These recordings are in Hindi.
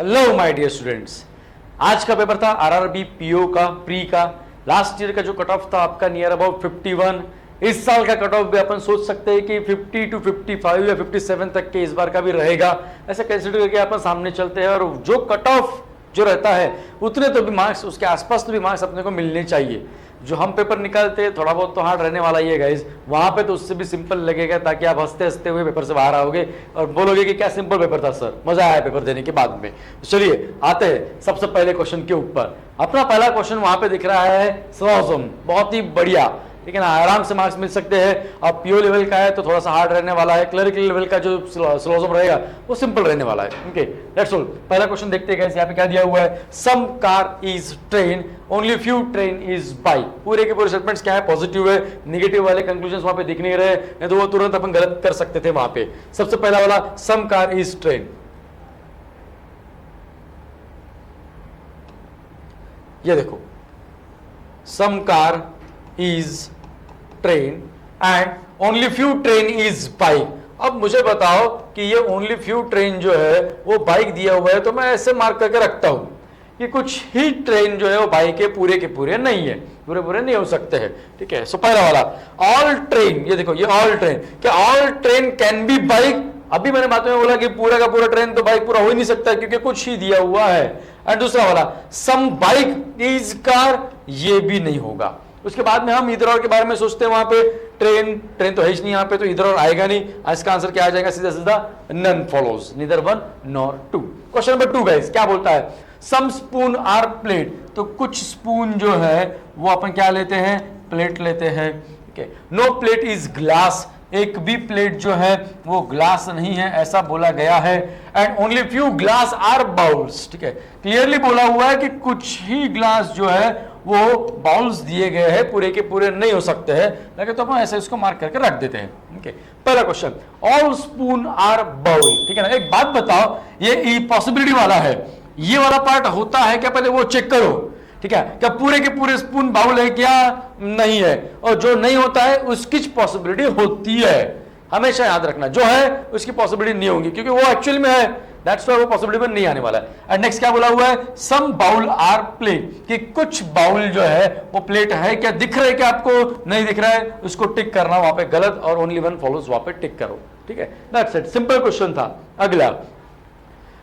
हेलो माय डियर स्टूडेंट्स, आज का पेपर था आरआरबी पीओ का प्री का। लास्ट ईयर का जो कट ऑफ था आपका नियर अबाउट 51। इस साल का कट ऑफ भी अपन सोच सकते हैं कि 50 to 55 या 57 तक के इस बार का भी रहेगा। ऐसे कंसिडर करके अपन सामने चलते हैं और जो कट ऑफ जो रहता है उतने तो भी मार्क्स, उसके आसपास तो भी मार्क्स अपने को मिलने चाहिए। जो हम पेपर निकालते हैं थोड़ा बहुत तो हार्ड रहने वाला ही है गाइज, वहां पे तो उससे भी सिंपल लगेगा, ताकि आप हंसते हंसते हुए पेपर से बाहर आओगे और बोलोगे कि क्या सिंपल पेपर था सर, मजा आया पेपर देने के बाद में। तो चलिए आते हैं सबसे पहले क्वेश्चन के ऊपर। अपना पहला क्वेश्चन वहां पे दिख रहा है स्लोजम, बहुत ही बढ़िया, ठीक है ना, आराम से मार्क्स मिल सकते हैं। अब पीओ लेवल का है तो थोड़ा सा हार्ड रहने वाला है, क्लरिकल लेवल का जो स्लोजम रहेगा वो सिंपल रहने वाला है। Okay that's all. पहला क्वेश्चन देखते हैं यहाँ पे क्या दिया हुआ है। Some car is train, only few train is bike. पूरे के पूरे स्टेटमेंट्स क्या है, पॉजिटिव है, नेगेटिव वाले कंक्लूजन वहां पे दिख नहीं रहे, नहीं तो वो तुरंत अपन गलत कर सकते थे वहां पे। सबसे पहला वाला सम कार इज ट्रेन, ये देखो some car is train and only few train is bike. अब मुझे बताओ कि ये ओनली फ्यू ट्रेन जो है वो बाइक दिया हुआ है, तो मैं ऐसे मार्क करके रखता हूं कि कुछ ही ट्रेन जो है वो बाइक के पूरे नहीं है, पूरे नहीं हो सकते हैं, ठीक है। सो पहला वाला ऑल ट्रेन, ये देखो ये ऑल ट्रेन, क्या all train can be bike? अभी मैंने बात में बोला कि पूरा का पूरा ट्रेन तो बाइक पूरा हो ही नहीं सकता क्योंकि कुछ ही दिया हुआ है। एंड दूसरा वाला सम बाइक इज कार, ये भी नहीं होगा। उसके बाद में हम इधर और के बारे में सोचते हैं, वहां पे ट्रेन तो है ही नहीं यहाँ पे, तो इधर और आएगा नहीं। इसका आंसर क्या आ जाएगा, सीधा सीधा none follows, neither one nor two. Question number 2 guys क्या बोलता है, सम स्पून आर प्लेट, तो कुछ स्पून जो है वो अपन क्या लेते हैं, प्लेट लेते हैं, ठीक है। नो प्लेट इज ग्लास, एक भी प्लेट जो है वो ग्लास नहीं है, ऐसा बोला गया है। And only few glass are bowls, ठीक है, क्लियरली बोला हुआ है कि कुछ ही ग्लास जो है वो बाउल्स दिए गए हैं, पूरे के पूरे नहीं हो सकते हैं, लेकिन तो अपन ऐसे इसको मार्क करके रख देते हैं। ओके पहला question all spoon are bowl, ठीक है ना। एक बात बताओ, ये पॉसिबिलिटी वाला है, ये वाला पार्ट होता है क्या, पहले वो चेक करो, ठीक है। क्या पूरे के पूरे स्पून बाउल है क्या, नहीं है, और जो नहीं होता है उसकी पॉसिबिलिटी होती है, हमेशा याद रखना, जो है उसकी पॉसिबिलिटी नहीं होगी क्योंकि वो एक्चुअल में है, दैट्स व्हाई वो पॉसिबिलिटी में नहीं आने वाला है। एंड नेक्स्ट क्या बोला हुआ है, सम बाउल आर प्लेट, कि कुछ बाउल जो है वो प्लेट है क्या, दिख रहा है क्या आपको, नहीं दिख रहा है, उसको टिक करना वहां पे गलत, और ओनली वन फॉलोज वहां पे टिक करो, ठीक है। दैट्स इट, सिंपल क्वेश्चन था। अगला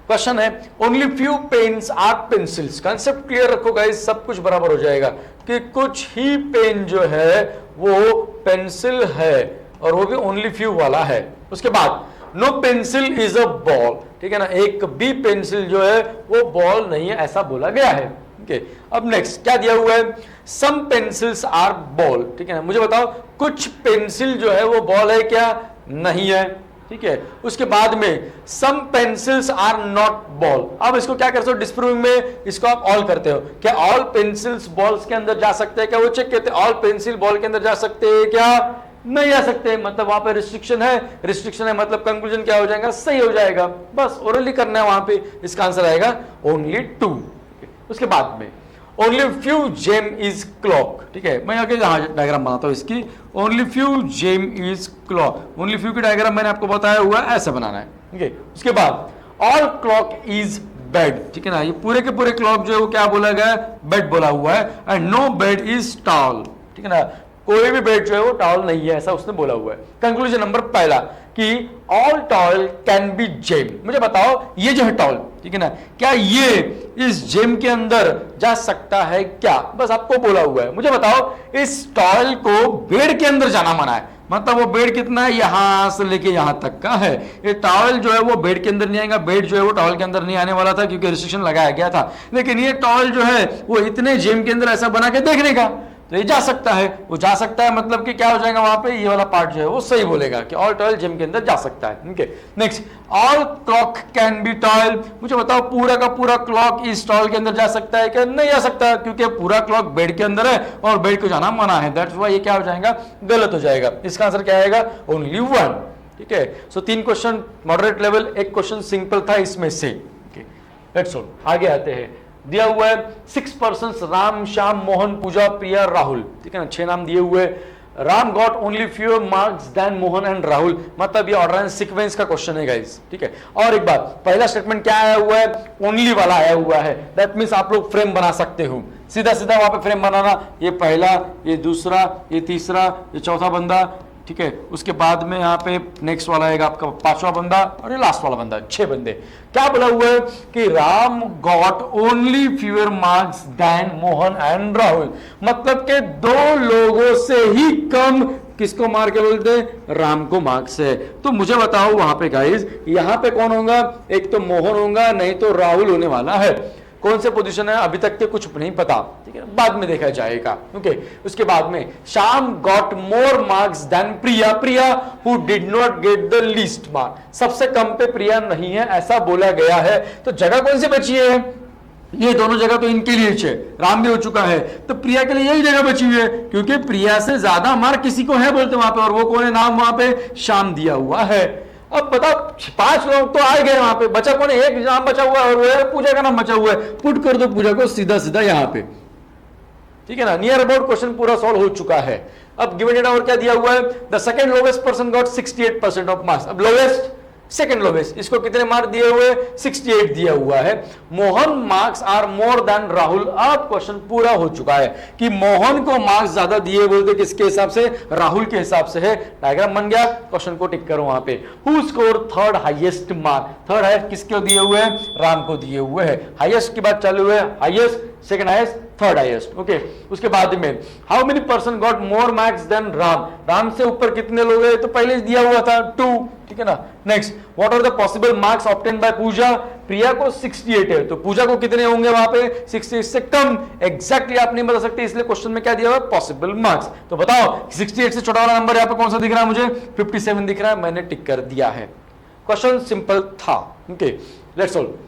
क्वेश्चन है only few pens are pencils. Concept clear रखो गाइस, सब कुछ बराबर हो जाएगा कि कुछ ही पेन जो है वो पेंसिल है, और वो भी ओनली फ्यू वाला है। उसके बाद no pencil is a ball, ठीक है ना, एक भी पेंसिल जो है वो बॉल नहीं है, ऐसा बोला गया है। ओके अब नेक्स्ट क्या दिया हुआ है, सम पेंसिल्स आर बॉल, ठीक है ना। मुझे बताओ कुछ पेंसिल जो है वो बॉल है क्या, नहीं है, ठीक है। उसके बाद में सम पेंसिल्स आर नॉट बॉल। अब इसको क्या करते हो, डिस्प्रूविंग में इसको आप ऑल करते हो, क्या ऑल पेंसिल्स बॉल्स के अंदर जा सकते हैं क्या, वो चेक करते हैं ऑल पेंसिल बॉल के अंदर जा सकते हैं क्या, नहीं जा सकते, मतलब वहां पे रिस्ट्रिक्शन है, मतलब कंक्लूजन क्या हो जाएगा, सही हो जाएगा, बस ओरली करना है वहां पे। इसका आंसर आएगा ओनली 2। उसके बाद में only few gem is clock, ठीक है, मैं आगे डायग्राम बनाता हूं इसकी, only few gem is clock, only few की डायग्राम मैंने आपको बताया हुआ ऐसा बनाना है, ठीक है। उसके बाद ऑल क्लॉक इज बेड, ठीक है ना, ये पूरे के पूरे क्लॉक जो है वो क्या बोला गया, बेड बोला हुआ है। And no bed is tall, ठीक है ना, कोई भी बेड जो है वो टॉल नहीं है, ऐसा उसने बोला हुआ है। कंक्लूजन नंबर पहला कि all tall can be gem. मुझे बताओ ये जो है टॉल, ठीक है ना, क्या ये इस जेम के अंदर जा सकता है क्या, बस आपको बोला हुआ है। मुझे बताओ इस टॉल को बेड के अंदर जाना मना है, मतलब वो बेड कितना है, यहां से लेके यहां तक का है। ये टॉवल जो है वो बेड के अंदर नहीं आएगा, बेड जो है वो टॉवल के अंदर नहीं आने वाला था क्योंकि रिस्ट्रिक्शन लगाया गया था, लेकिन ये टॉवल जो है वो इतने जेम के अंदर ऐसा बना के देखने का, तो ये जा सकता है, वो जा सकता है, मतलब कि क्या हो जाएगा वहां पे, ये वाला पार्ट जो है वो सही बोलेगा कि ऑल टॉयल जिम के अंदर जा सकता है। Okay next all clock can be toil. मुझे बताओ पूरा का पूरा क्लॉक इस टॉयल के अंदर जा सकता है क्या, नहीं जा सकता, क्योंकि पूरा क्लॉक बेड के अंदर है और बेड को जाना मना है, दैट्स व्हाई ये क्या हो जाएगा, गलत हो जाएगा। इसका आंसर क्या आएगा, ओनली 1, ठीक है। सो 3 question moderate level, 1 question simple था इसमें से। लेट्स ऑल आगे आते हैं। दिया हुआ है 6 पर्सन्स, राम, श्याम, मोहन, पूजा, प्रिया, राहुल, ठीक है ना, 6 नाम दिए हुए। Ram got only fewer marks than Mohan and Rahul, मतलब ये ऑर्डर एंड सीक्वेंस का क्वेश्चन है गाइस, ठीक है। और एक बात, पहला स्टेटमेंट क्या आया हुआ है, ओनली वाला आया हुआ है, दैट मींस आप लोग फ्रेम बना सकते हो, सीधा सीधा वहां पे फ्रेम बनाना, ये पहला, ये दूसरा, ये तीसरा, ये चौथा बंदा, ठीक है। उसके बाद में यहाँ पे नेक्स्ट वाला आएगा आपका पांचवा बंदा और ये लास्ट वाला बंदा, 6 बंदे। क्या बोला हुआ है कि Ram got only fewer marks than Mohan and Rahul, मतलब के 2 लोगों से ही कम किसको मार के बोलते हैं, राम को मार्क्स है। तो मुझे बताओ वहां पे गाइस, यहाँ पे कौन होगा, एक तो मोहन होगा, नहीं तो राहुल होने वाला है। कौन से पोजीशन है अभी तक के कुछ नहीं पता, ठीक है, बाद में देखा जाएगा, ओके। उसके बाद में Shyam got more marks than Priya, Priya who did not get the least mark, सबसे कम पे प्रिया नहीं है ऐसा बोला गया है। तो जगह कौन सी बची है, ये दोनों जगह तो इनके लिए है, राम भी हो चुका है, तो प्रिया के लिए यही जगह बची हुई है, क्योंकि प्रिया से ज्यादा मार्क किसी को है बोलते वहां पे, और वो कौन है, नाम वहां पे श्याम दिया हुआ है। अब बताओ 5 लोग तो आ गए वहां पे, बचा कौन है, एक नाम बचा हुआ है और वो है पूजा का नाम बचा हुआ है, पुट कर दो पूजा को सीधा सीधा यहां पे, ठीक है ना। नियर अबाउट क्वेश्चन पूरा सॉल्व हो चुका है। अब गिवन डेटा और क्या दिया हुआ है, the second lowest person got 68% of marks. अब लोवेस्ट, सेकंड लोवेस्ट, इसको कितने मार्क दिए हुए, 68 दिया हुआ है। Mohan marks are more than Rahul, अब क्वेश्चन पूरा हो चुका है कि मोहन को मार्क्स ज्यादा दिए बोलते किसके हिसाब से, राहुल के हिसाब से है। डायग्राम बन गया, क्वेश्चन को टिक करो वहां पे। Who score third highest mark, third highest किसको दिए हुए हैं, राम को दिए हुए हैं। हाईएस्ट की बात चालू है, highest, second highest, third highest, okay. उसके बाद में how many person got more marks than Ram, Ram से ऊपर कितने लोग हैं, तो पहले दिया हुआ था 2, ठीक है ना। Next, what are the possible marks obtain by Pooja, Priya को 68 है, तो पूजा को कितने होंगे वहां पे, 68 से कम। एग्जैक्टली आप नहीं बता सकते, इसलिए क्वेश्चन में क्या दिया हुआ है, पॉसिबल मार्क्स। तो बताओ 68 से छोटा वाला नंबर यहाँ पे कौन सा दिख रहा है मुझे, 57 दिख रहा है, मैंने टिक कर दिया है। क्वेश्चन सिंपल था, okay, let's solve.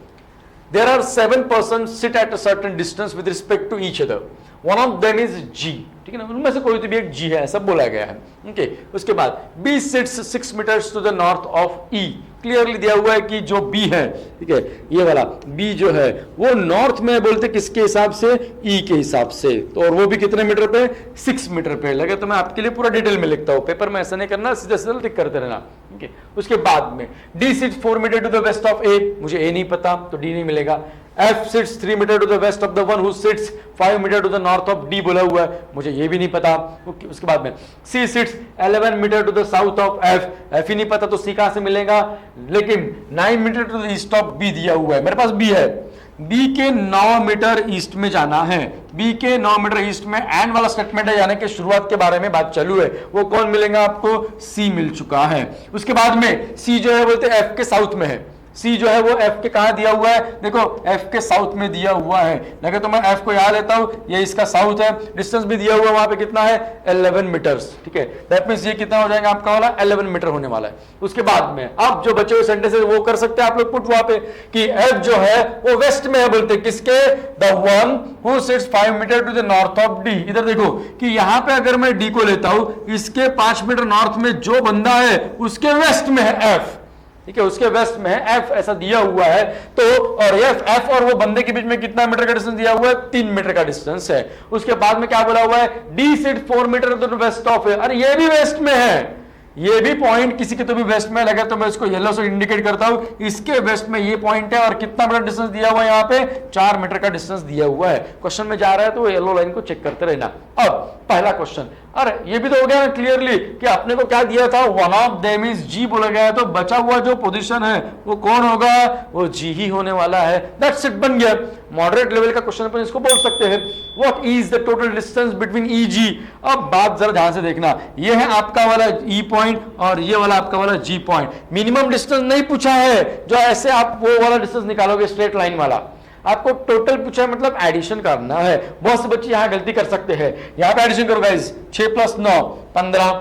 There are 7 persons sit at a certain distance with respect to each other. One of them is G, ठीक है ना, उनमें से कोई तो भी एक G है ऐसा बोला गया है, ओके। उसके बाद B sits 6 meters to the north of E, clearly दिया हुआ है कि जो B है, ठीक है, ये वाला B जो है वो नॉर्थ में बोलते किसके हिसाब से, E के हिसाब से, तो और वो भी कितने मीटर पे, 6 मीटर पे। लगे तो मैं आपके लिए पूरा डिटेल में लिखता हूं, पेपर में ऐसा नहीं करना, सीधा सीधा टिक करते रहना, ओके। उसके बाद में D sits 4 meter to the west of A, मुझे A नहीं पता तो D नहीं मिलेगा। F sits 3 meter to the west of the one who sits 5 meter to the north of D बोला हुआ है, मुझे ये भी नहीं पता। उसके बाद में C sits 11 meter to the south of F, F ही नहीं पता तो C कहां से मिलेगा, लेकिन 9 meter to the east of B दिया हुआ है, मेरे पास B है, B के 9 मीटर ईस्ट में जाना है, B के 9 मीटर ईस्ट में एंड वाला स्टेटमेंट है, यानी कि शुरुआत के बारे में बात चालू है, वो कौन मिलेगा आपको, C मिल चुका है। उसके बाद में C जो है बोलते F के साउथ में है, C जो है वो F के कहा दिया हुआ है, देखो F के साउथ में दिया हुआ है, लगे तो मैं F को यहां लेता हूं, ये इसका साउथ है, डिस्टेंस भी दिया हुआ वहां पे कितना है 11 मीटर्स, ठीक है। दैट मींस ये कितना हो जाएगा आपका वाला 11 मीटर होने वाला है। उसके बाद में अब जो बचे हुए सेंटेंसेस वो कर सकते हैं आप लोग पुट वहां पे कि F जो है वो वेस्ट में है बोलते किसके, the one who sits 5 metre to the north of D। इधर देखो कि यहां पे अगर मैं D को लेता हूं, इसके 5 मीटर नॉर्थ में जो बंदा है उसके वेस्ट में है F, ठीक है, उसके वेस्ट में है F, ऐसा दिया हुआ है। तो और F और वो बंदे के बीच में कितना मीटर का डिस्टेंस दिया हुआ है, 3 मीटर का डिस्टेंस है। उसके बाद में क्या बोला हुआ है, D sit 4 metre to the west of, अरे ये भी वेस्ट में है, ये भी पॉइंट किसी के तो भी वेस्ट में लगे तो मैं इसको येलो से इंडिकेट करता हूं, इसके वेस्ट में ये पॉइंट है और कितना मीटर डिस्टेंस दिया हुआ है, यहाँ पे 4 मीटर का डिस्टेंस दिया हुआ है। क्वेश्चन में जा रहा है तो येलो लाइन को चेक करते रहना। अब पहला क्वेश्चन, अरे ये भी तो हो गया ना क्लियरली कि अपने को क्या दिया था, one of them is G बोला गया है, तो बचा हुआ जो पोजीशन है वो कौन होगा, वो G ही होने वाला है। दैट्स इट, बन गया। मॉडरेट लेवल का क्वेश्चन अपन इसको बोल सकते हैं, what is the total distance between EG। अब बात जरा ध्यान से देखना, ये है आपका वाला E पॉइंट और ये वाला आपका वाला G पॉइंट। मिनिमम डिस्टेंस नहीं पूछा है, जो ऐसे आप वो वाला डिस्टेंस निकालोगे स्ट्रेट लाइन वाला, आपको टोटल पूछा है, मतलब एडिशन करना है। बहुत से बच्चे यहां गलती कर सकते हैं, यहां पे एडिशन करो गाइस, 6 + 9 15,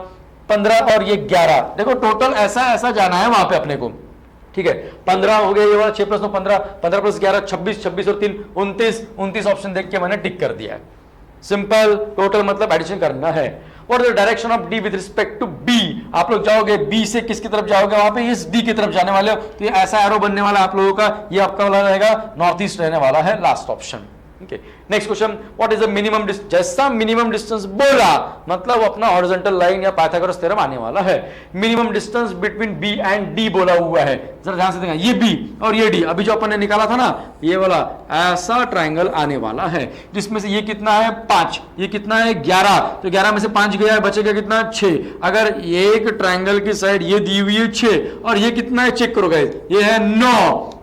15 और ये 11, देखो टोटल ऐसा ऐसा जाना है वहां पे अपने को, ठीक है। 15 हो गया ये वाला, 6 + 9 15, 15 + 11 26, 26 और 3 29, 29 ऑप्शन देख के मैंने टिक कर दिया है। सिंपल, टोटल मतलब एडिशन करना है। और the direction of D with respect to B, आप लोग जाओगे B से किसकी तरफ जाओगे, वहां पे इस D की तरफ जाने वाले हो, तो ये ऐसा एरो बनने वाला आप लोगों का, ये आपका वाला रहेगा नॉर्थ ईस्ट रहने वाला है, last option. Okay, next question, what is the minimum distance? जैसा मिनिमम डिस्टेंस बोला मतलब अपना हॉरिजॉन्टल लाइन या पाइथागोरस थ्योरम आने वाला है। Minimum distance between B and D बोला हुआ है, जरा ध्यान से देखना, ये बी और ये डी, अभी जो अपन ने निकाला था ना ये वाला, ऐसा ट्राइंगल आने वाला है जिसमें से ये कितना है 5, ये कितना है 11, तो 11 में से 5 गया, बचेगा कितना 6। अगर एक ट्राइंगल की साइड ये दी हुई है 6 और ये कितना है चेक करो गाइस, ये है 9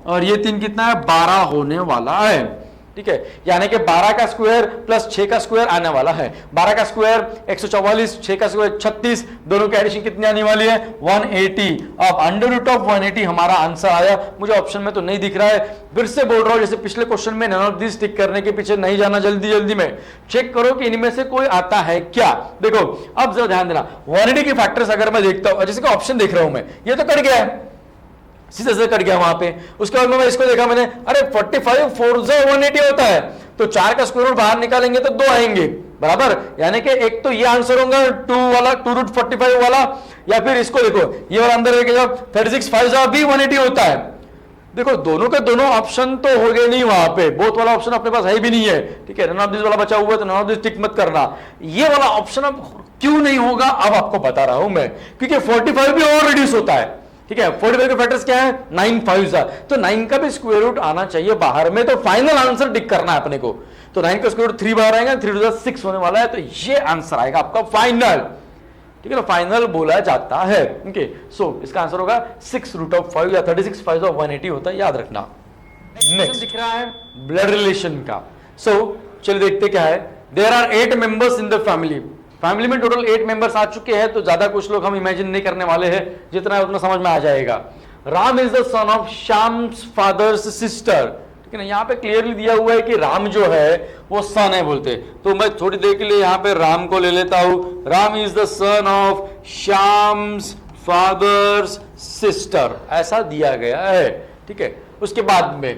और ये 3 कितना है 12 होने वाला है। ठीक है, यानी कि 12 का स्क्वायर प्लस 6 का स्क्वायर आने वाला है। 12 का स्क्वायर 144, 6 का स्क्वायर 36, दोनों की एडिशन कितनी आने वाली है 180। अब अंडर रूट ऑफ 180 हमारा आंसर आया। मुझे ऑप्शन में तो नहीं दिख रहा है, फिर से बोल रहा हूं जैसे पिछले क्वेश्चन में, नन ऑफ दिस टिक करने के पीछे नहीं जाना, जल्दी जल्दी में चेक करो कि इनमें से कोई आता है क्या। देखो अब जरा ध्यान देना, 180 के फैक्टर्स अगर मैं देखता हूं, जैसे कि ऑप्शन देख रहा हूं मैं, ये तो कट गया है, सीधे से कट गया वहां पे। उसके बाद में मैं इसको देखा मैंने, अरे 45 4 180 होता है, तो 4 का स्क्वायर रूट बाहर निकालेंगे तो 2 आएंगे बराबर, यानी कि एक तो ये आंसर होगा 2 वाला 2 रूट 45 वाला, या फिर इसको देखो ये वाला अंदर लेके 36 5 भी 180 होता है। देखो दोनों के दोनों ऑप्शन तो हो गए नहीं वहां पे, बोथ वाला ऑप्शन अपने पास है भी नहीं है। ठीक है, नन ऑफ दिस वाला बचा हुआ है तो नन ऑफ दिस टिक मत करना। ये वाला ऑप्शन अब क्यों नहीं होगा अब आपको बता रहा हूं मैं, क्योंकि 45 भी और रिड्यूस होता है। ठीक है, 45 के फैक्टर्स क्या है 9 5 तो 9 का भी स्क्वायर रूट आना चाहिए बाहर में, तो फाइनल आंसर टिक करना है अपने को। तो 9 का स्क्वायर रूट 3 बाहर आएगा, 3 टू 6 होने वाला है, तो ये आंसर आएगा आपका फाइनल। ठीक है ना, फाइनल बोला जाता है। ओके, सो इसका आंसर होगा 6 रूट ऑफ 5 या 36 5 ऑफ 180 होता है, याद रखना। नेक्स्ट दिख रहा है ब्लड रिलेशन का। सो चलिए देखते क्या है। There are 8 members in the family. Family में टोटल 8 मेंबर्स आ चुके हैं, तो ज्यादा कुछ लोग हम इमेजिन नहीं करने वाले हैं, जितना है उतना समझ में आ जाएगा। Ram is the son of Shyam's father's sister. ठीक है ना, यहाँ पे क्लियरली दिया हुआ है कि राम जो है वो सन है बोलते, तो मैं थोड़ी देर के लिए यहाँ पे राम को ले लेता हूं। Ram is the son of Shyam's father's sister, ऐसा दिया गया है। ठीक है, उसके बाद में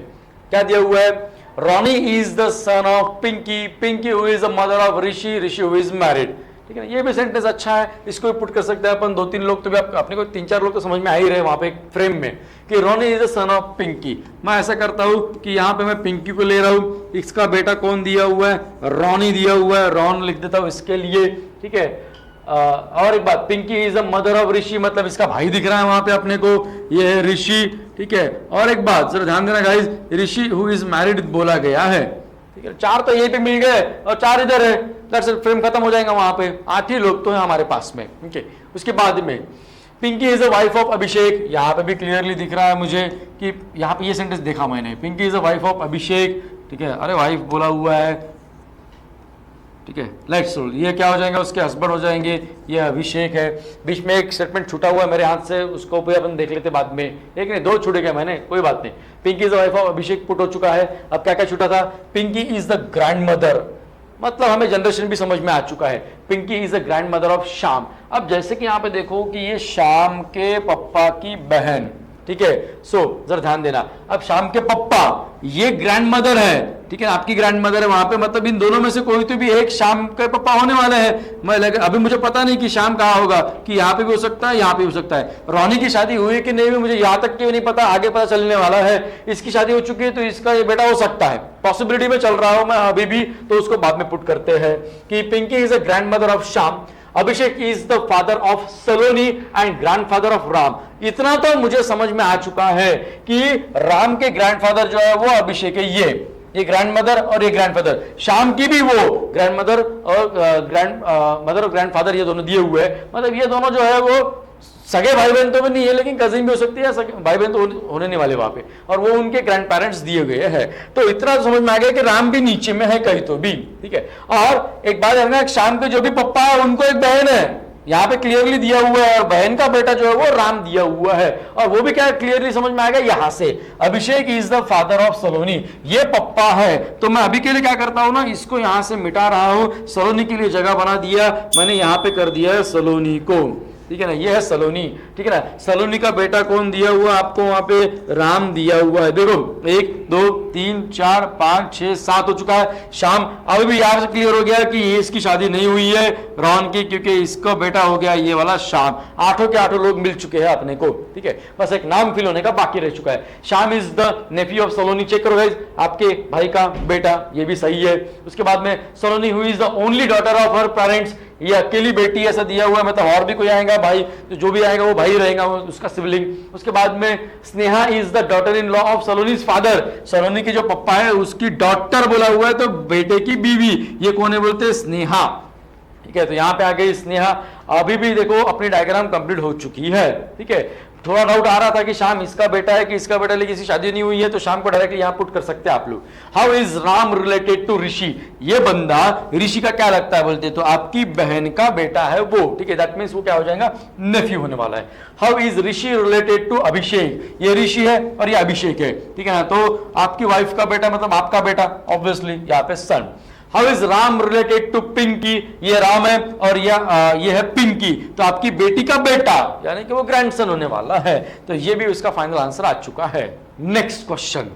क्या दिया हुआ है, Ronnie is the son of Pinky, Pinky who is the mother of Rishi, Rishi who is married. ठीक है ना, ये भी सेंटेंस अच्छा है, इसको भी पुट कर सकते हैं अपन। 2-3 लोग तो भी अपने को 3-4 लोग तो समझ में आ ही रहे वहां पे फ्रेम में कि Ronnie is the son of Pinky. मैं ऐसा करता हूं कि यहाँ पे मैं पिंकी को ले रहा हूं, इसका बेटा कौन दिया हुआ है रॉनी दिया हुआ है, रॉन लिख देता हूं इसके लिए। ठीक है, और एक बात, Pinky is the mother of Rishi, मतलब इसका भाई दिख रहा है वहां पे अपने को, ये है ऋषि। ठीक है, और एक बात जरा ध्यान देना guys, Rishi who is married बोला गया है। ठीक है, 4 तो यहीं पे मिल गए और 4 इधर है, फ्रेम खत्म हो जाएगा वहां पे। 8 ही लोग तो हैं हमारे पास में। ठीक है, उसके बाद में Pinky is the wife of Abhishek, यहाँ पे भी क्लियरली दिख रहा है मुझे कि यहाँ पे ये सेंटेंस देखा मैंने, Pinky is the wife of Abhishek. ठीक है, अरे वाइफ बोला हुआ है। ठीक है, लेट्स रोल, ये क्या हो जाएंगे उसके हस्बैंड हो जाएंगे, ये अभिषेक है। बीच में एक स्टेटमेंट छूटा हुआ है मेरे हाथ से, उसको भी अपन देख लेते बाद में। एक नहीं 2 छूटे गए मैंने, कोई बात नहीं। Pinky is the wife of Abhishek put हो चुका है। अब क्या क्या छूटा था, Pinky is the grandmother, मतलब हमें जनरेशन भी समझ में आ चुका है। Pinky is the grandmother of Shyam. अब जैसे कि यहाँ पे देखो कि ये श्याम के पप्पा की बहन। ठीक है, सो जरा ध्यान देना, अब श्याम के पप्पा ये ग्रैंड मदर है। ठीक है, आपकी ग्रैंड मदर है वहां पे, मतलब इन दोनों में से कोई तो भी एक श्याम के पप्पा होने वाले हैं। मैं लगे अभी मुझे पता नहीं कि श्याम कहाँ होगा, कि यहाँ पे भी हो सकता है, यहाँ पे भी हो सकता है। रोनी की शादी हुई कि नहीं हुई मुझे यहाँ तक के भी नहीं पता, आगे पता चलने वाला है। इसकी शादी हो चुकी है तो इसका ये बेटा हो सकता है, पॉसिबिलिटी में चल रहा हूं मैं अभी भी, तो उसको बाद में पुट करते हैं कि Pinky is a grandmother of Shyam, Abhishek is the father of Saloni and grandfather of Ram. इतना तो मुझे समझ में आ चुका है कि राम के ग्रैंडफादर जो है वो अभिषेक है, ये ग्रैंड मदर और ये ग्रैंडफादर। श्याम की भी वो ग्रैंड मदर और मदर और ग्रैंडफादर ये दोनों दिए हुए हैं, मतलब ये दोनों जो है वो सगे भाई बहन तो भी नहीं है, लेकिन कजिन भी हो सकती है, भाई बहन तो होने नहीं वाले वहां पे, और वो उनके ग्रैंड पेरेंट्स दिए गए हैं। तो इतना समझ में आ गया कि राम भी नीचे में है कहीं तो भी। ठीक है, और एक बात है ना, श्याम के जो भी पप्पा है उनको एक बहन है, यहाँ पे क्लियरली दिया हुआ है, और बहन का बेटा जो है वो राम दिया हुआ है, और वो भी क्या क्लियरली समझ में आ गया यहां से, अभिषेक इज द फादर ऑफ सलोनी, ये पप्पा है। तो मैं अभी के लिए क्या करता हूं ना, इसको यहां से मिटा रहा हूं, सलोनी के लिए जगह बना दिया मैंने, यहां पे कर दिया है सलोनी को। ठीक है ना, ये है सलोनी, ठीक है ना। सलोनी का बेटा कौन दिया हुआ आपको वहां पे, राम दिया हुआ है। देखो 1 2 3 4 5 6 7 हो चुका है, शाम। अभी भी यहां से क्लियर हो गया कि ये इसकी शादी नहीं हुई है रॉन की, क्योंकि इसका बेटा हो गया ये वाला शाम। 8 के 8 लोग मिल चुके हैं अपने को, ठीक है, बस एक नाम फिल होने का बाकी रह चुका है। Shyam is the nephew of Saloni, check करो गाइस, आपके भाई का बेटा, ये भी सही है। उसके बाद में Saloni who is the only daughter of her parents, ये अकेली बेटी ऐसा दिया हुआ है, मतलब और भी कोई आएगा भाई तो जो भी आएगा वो भाई रहेगा, वो उसका सिबलिंग। उसके बाद में Sneha is the daughter in law of Saloni's father, Saloni के जो पप्पा है उसकी डॉटर बोला हुआ है, तो बेटे की बीवी, ये कौन है बोलते हैं, स्नेहा, ठीक है। तो यहां पे आ गई स्नेहा। अभी भी देखो अपनी डायग्राम कंप्लीट हो चुकी है, ठीक है। थोड़ा डाउट आ रहा था कि शाम इसका बेटा है कि इसका बेटा, लेकिन किसी शादी नहीं हुई है, तो शाम को डायरेक्टली यहां पुट कर सकते हैं आप लोग। How is Ram related to Rishi, ये बंदा ऋषि का क्या लगता है बोलते, तो आपकी बहन का बेटा है वो, ठीक है। दैट मींस वो क्या हो जाएगा, नेफ्यू होने वाला है। How is Rishi related to Abhishek, ये ऋषि है और ये अभिषेक है, ठीक है ना। तो आपकी वाइफ का बेटा मतलब आपका बेटा, ऑब्वियसली यहाँ पे son. How is Ram related to Pinky, ये राम है और ये है पिंकी, तो आपकी बेटी का बेटा यानी कि वो ग्रैंडसन होने वाला है। तो ये भी उसका फाइनल आंसर आ चुका है। नेक्स्ट क्वेश्चन,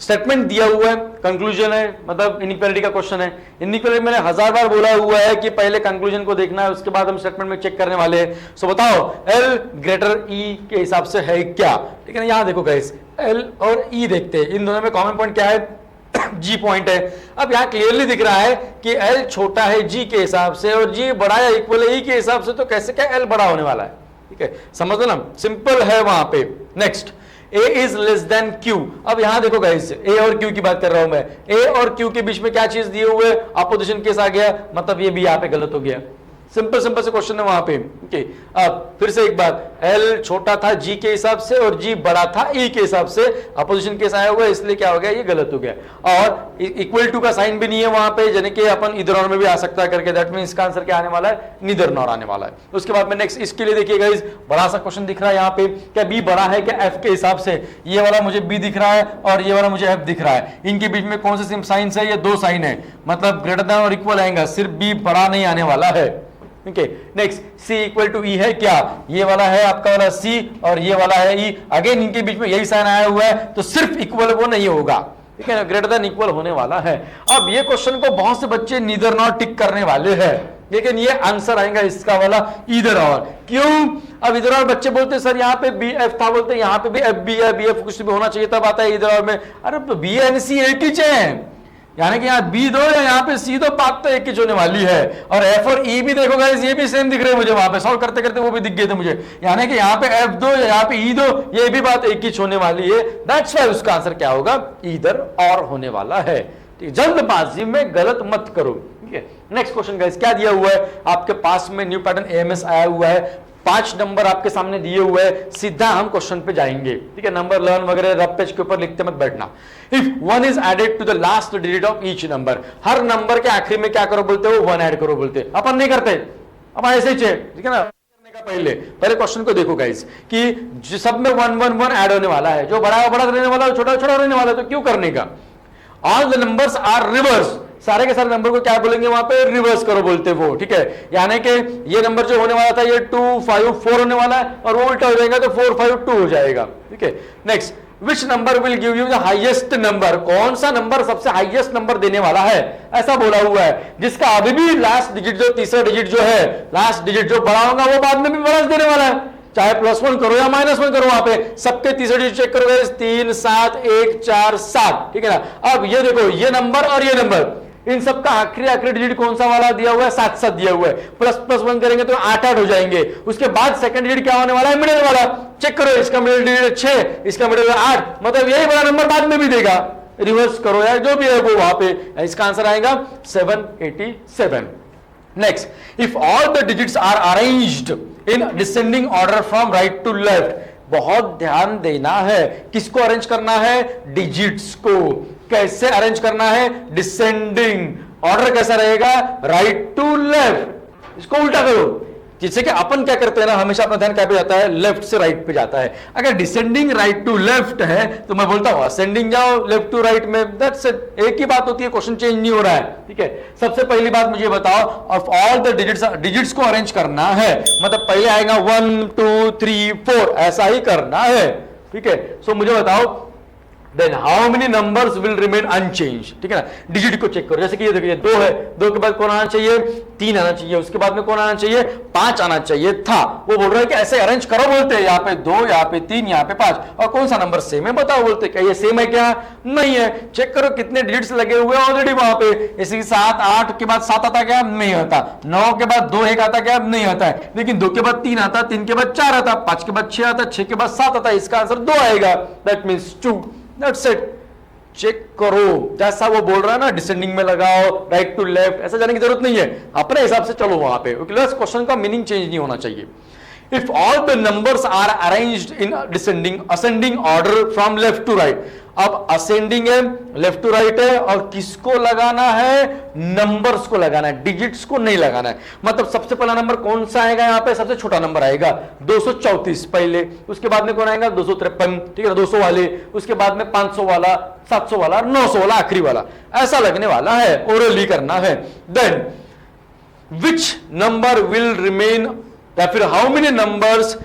स्टेटमेंट दिया हुआ है, कंक्लूजन है, मतलब इनइक्वालिटी का क्वेश्चन है। इनइक्वालिटी मैंने 1000 बार बोला हुआ है कि पहले कंक्लूजन को देखना है, उसके बाद हम स्टेटमेंट में चेक करने वाले हैं। सो बताओ L ग्रेटर E के हिसाब से है क्या, ठीक है ना। यहां देखो गाइस, L और E देखते हैं, इन दोनों में कॉमन पॉइंट क्या है, G पॉइंट है। अब यहां क्लियरली दिख रहा है कि L छोटा है G के हिसाब से और G बड़ा है इक्वल है E के हिसाब से, तो कैसे क्या L बड़ा होने वाला है, ठीक है, समझ लो ना, सिंपल है वहां पे। Next, A is less than Q। अब यहां देखो गाइस, A और Q की बात कर रहा हूं मैं, A और Q के बीच में क्या चीज दिए हुए, अपोजिशन केस आ गया, मतलब ये भी यहां पे गलत हो गया। सिंपल सिंपल से क्वेश्चन है वहां पे, ओके। अब फिर से एक बात, L छोटा था G के हिसाब से और G बड़ा था E के हिसाब से, अपोजिशन केस आया हुआ है, इसलिए क्या हो गया, ये गलत हो गया। और इक्वल टू का साइन भी नहीं है वहां पे, यानी कि अपन इधर और में भी आ सकता है करके, दैट मींस इसका आंसर क्या आने वाला है, नीदर नॉर आने वाला है। उसके बाद में नेक्स्ट, इसके लिए देखिएगा, इस बड़ा सा क्वेश्चन दिख रहा है यहाँ पे, क्या B बड़ा है क्या F के हिसाब से, ये वाला मुझे B दिख रहा है और ये वाला मुझे F दिख रहा है, इनके बीच में कौन से साइन है, ये 2 साइन है, मतलब ग्रेटर देन और इक्वल आएगा, सिर्फ B बड़ा नहीं आने वाला है, ठीक है। Next, C equal to E है क्या, ये वाला है आपका वाला C और ये वाला है E, अगेन इनके बीच में यही साइन आया हुआ है, तो सिर्फ इक्वल वो नहीं होगा, ठीक है ना, ग्रेटर देन इक्वल होने वाला है। अब ये क्वेश्चन को बहुत से बच्चे नीदर नॉर टिक करने वाले हैं, लेकिन ये आंसर आएगा इसका वाला इधर और। क्यों, अब इधर और बच्चे बोलते सर यहाँ पे बी एफ था, बोलते यहाँ पे भी एफ बी है, बी एफ कुछ भी होना चाहिए, तब आता है इधर और में। अरे तो बी एन सी एक ही है, यानी कि यहाँ बी दो या यहाँ पे सी दो, बात तो एक ही होने वाली है। और एफ और ई भी देखो गाइस, ये भी सेम दिख रहे हैं मुझे, वहां पे सॉल्व करते करते वो भी दिख गए थे मुझे, यानी कि यहाँ पे एफ दो या यहाँ पे ई दो, ये भी बात एक ही होने वाली है। दैट्स व्हाई उसका आंसर क्या होगा, इधर और होने वाला है। जल्दबाजी में गलत मत करो, ठीक है। नेक्स्ट क्वेश्चन गाइस, क्या दिया हुआ है आपके पास में, न्यू पैटर्न एएमएस आया हुआ है, 5 नंबर आपके सामने दिए हुए हैं, सीधा हम क्वेश्चन पे जाएंगे, ठीक है। नंबर लर्न वगैरह रफ पेज के ऊपर लिखते मत बैठना। If 1 is added to the last digit of each number, हर नंबर के आखिरी में क्या करो बोलते हो, 1 ऐड करो बोलते, अपन नहीं करते, अपन ऐसे ही, ठीक है ना। पहले क्वेश्चन को देखो गाइस कि सब में 1 1 1 ऐड होने वाला है, जो बड़ा है बड़ा रहने वाला है, छोटा छोटा रहने वाला है, तो क्यों करने का। All the numbers are reverse, सारे के सारे नंबर को क्या बोलेंगे वहां पे, रिवर्स करो बोलते वो, ठीक है। यानी कि ये नंबर जो होने वाला था ये 2 5 4 होने वाला है, और वो उल्टा हो जाएगा तो 4 5 2 हो जाएगा, ठीक है। Next, which number will give you the highest number, कौन सा नंबर सबसे हाईएस्ट नंबर देने वाला है, ऐसा बोला हुआ है, जिसका अभी भी लास्ट डिजिट जो तीसरा डिजिट जो है, लास्ट डिजिट जो बड़ा होगा वो बाद में भी बड़ा देने वाला है, चाहे +1 करो या -1 करो, वहां पे सबके तीसरे डिजिट चेक करोगे, 3 7 1 4 7, ठीक है ना। अब ये देखो, ये नंबर और ये नंबर, इन सबका आखिरी डिजिट कौन सा वाला दिया हुआ है, 7 7 दिया हुआ है, ++1 करेंगे तो 8 8 हो जाएंगे। उसके बाद सेकंड डिजिट क्या होने वाला है, मिडिल वाला, चेक करो, इसका मिडिल डिजिट 6, इसका मिडिल 8, मतलब यही बड़ा नंबर बाद में भी देगा, रिवर्स करो या जो भी है वो वहां पे, इसका आंसर आएगा 787। Next, if all the digits are arranged in descending order from right to left, बहुत ध्यान देना है, किसको अरेंज करना है, डिजिट्स को। कैसे अरेंज करना है, डिसेंडिंग ऑर्डर कैसा रहेगा, राइट टू लेफ्ट, इसको उल्टा करो, जिससे कि अपन क्या करते हैं ना, हमेशा अपना ध्यान क्या पे जाता है, लेफ्ट से राइट पे जाता है। अगर डिसेंडिंग राइट टू लेफ्ट है तो मैं बोलता हूं असेंडिंग जाओ लेफ्ट टू राइट में, दैट्स इट, एक ही बात होती है, क्वेश्चन चेंज नहीं हो रहा है। ठीक है, सबसे पहली बात मुझे बताओ, ऑफ ऑल द डिजिट्स को अरेंज करना है, मतलब पहले आएगा 1 2 3 4 ऐसा ही करना है। ठीक है, सो मुझे बताओ then how many numbers will remain unchanged। ठीक है ना, डिजिट को चेक करो, जैसे कि ये देखिए 2 है, 2 के बाद कौन आना चाहिए, 3 आना चाहिए, उसके बाद में कौन आना चाहिए, 5 आना चाहिए था। वो बोल रहा है कि ऐसे अरेंज करो बोलते हैं, यहाँ पे 2, यहाँ पे 3, यहाँ पे 5, और कौन सा नंबर सेम है बताओ बोलते, क्या ये सेम है क्या, नहीं है, चेक करो कितने डिजिट्स लगे हुए हैं ऑलरेडी वहां पे। जैसे 7 8 के बाद 7 आता क्या, नहीं आता, 9 के बाद 2 1 आता क्या, नहीं आता है, लेकिन 2 के बाद 3 आता, 3 के बाद 4 आता, 5 के बाद 6 आता, 6 के बाद 7 आता, इसका आंसर 2 आएगा, that means 2। That's it, check करो, जैसा वो बोल रहा है ना, डिसेंडिंग में लगाओ, राइट टू लेफ्ट, ऐसा जाने की जरूरत नहीं है, अपने हिसाब से चलो वहां पे, क्वेश्चन का मीनिंग चेंज नहीं होना चाहिए। If all the numbers are arranged in ascending order from left to right, अब असेंडिंग है, लेफ्ट टू राइट है, और किसको लगाना है, नंबर्स को लगाना है, डिजिट्स को नहीं लगाना है। मतलब सबसे पहला नंबर कौन सा आएगा, यहाँ पे सबसे छोटा नंबर आएगा 234 पहले, उसके बाद में कौन आएगा 253, ठीक है 200 वाले, उसके बाद में 500 वाला, 700 वाला, 900 वाला, आखिरी वाला, ऐसा लगने वाला है, ओरली करना है। Then which number will remain, या फिर how many numbers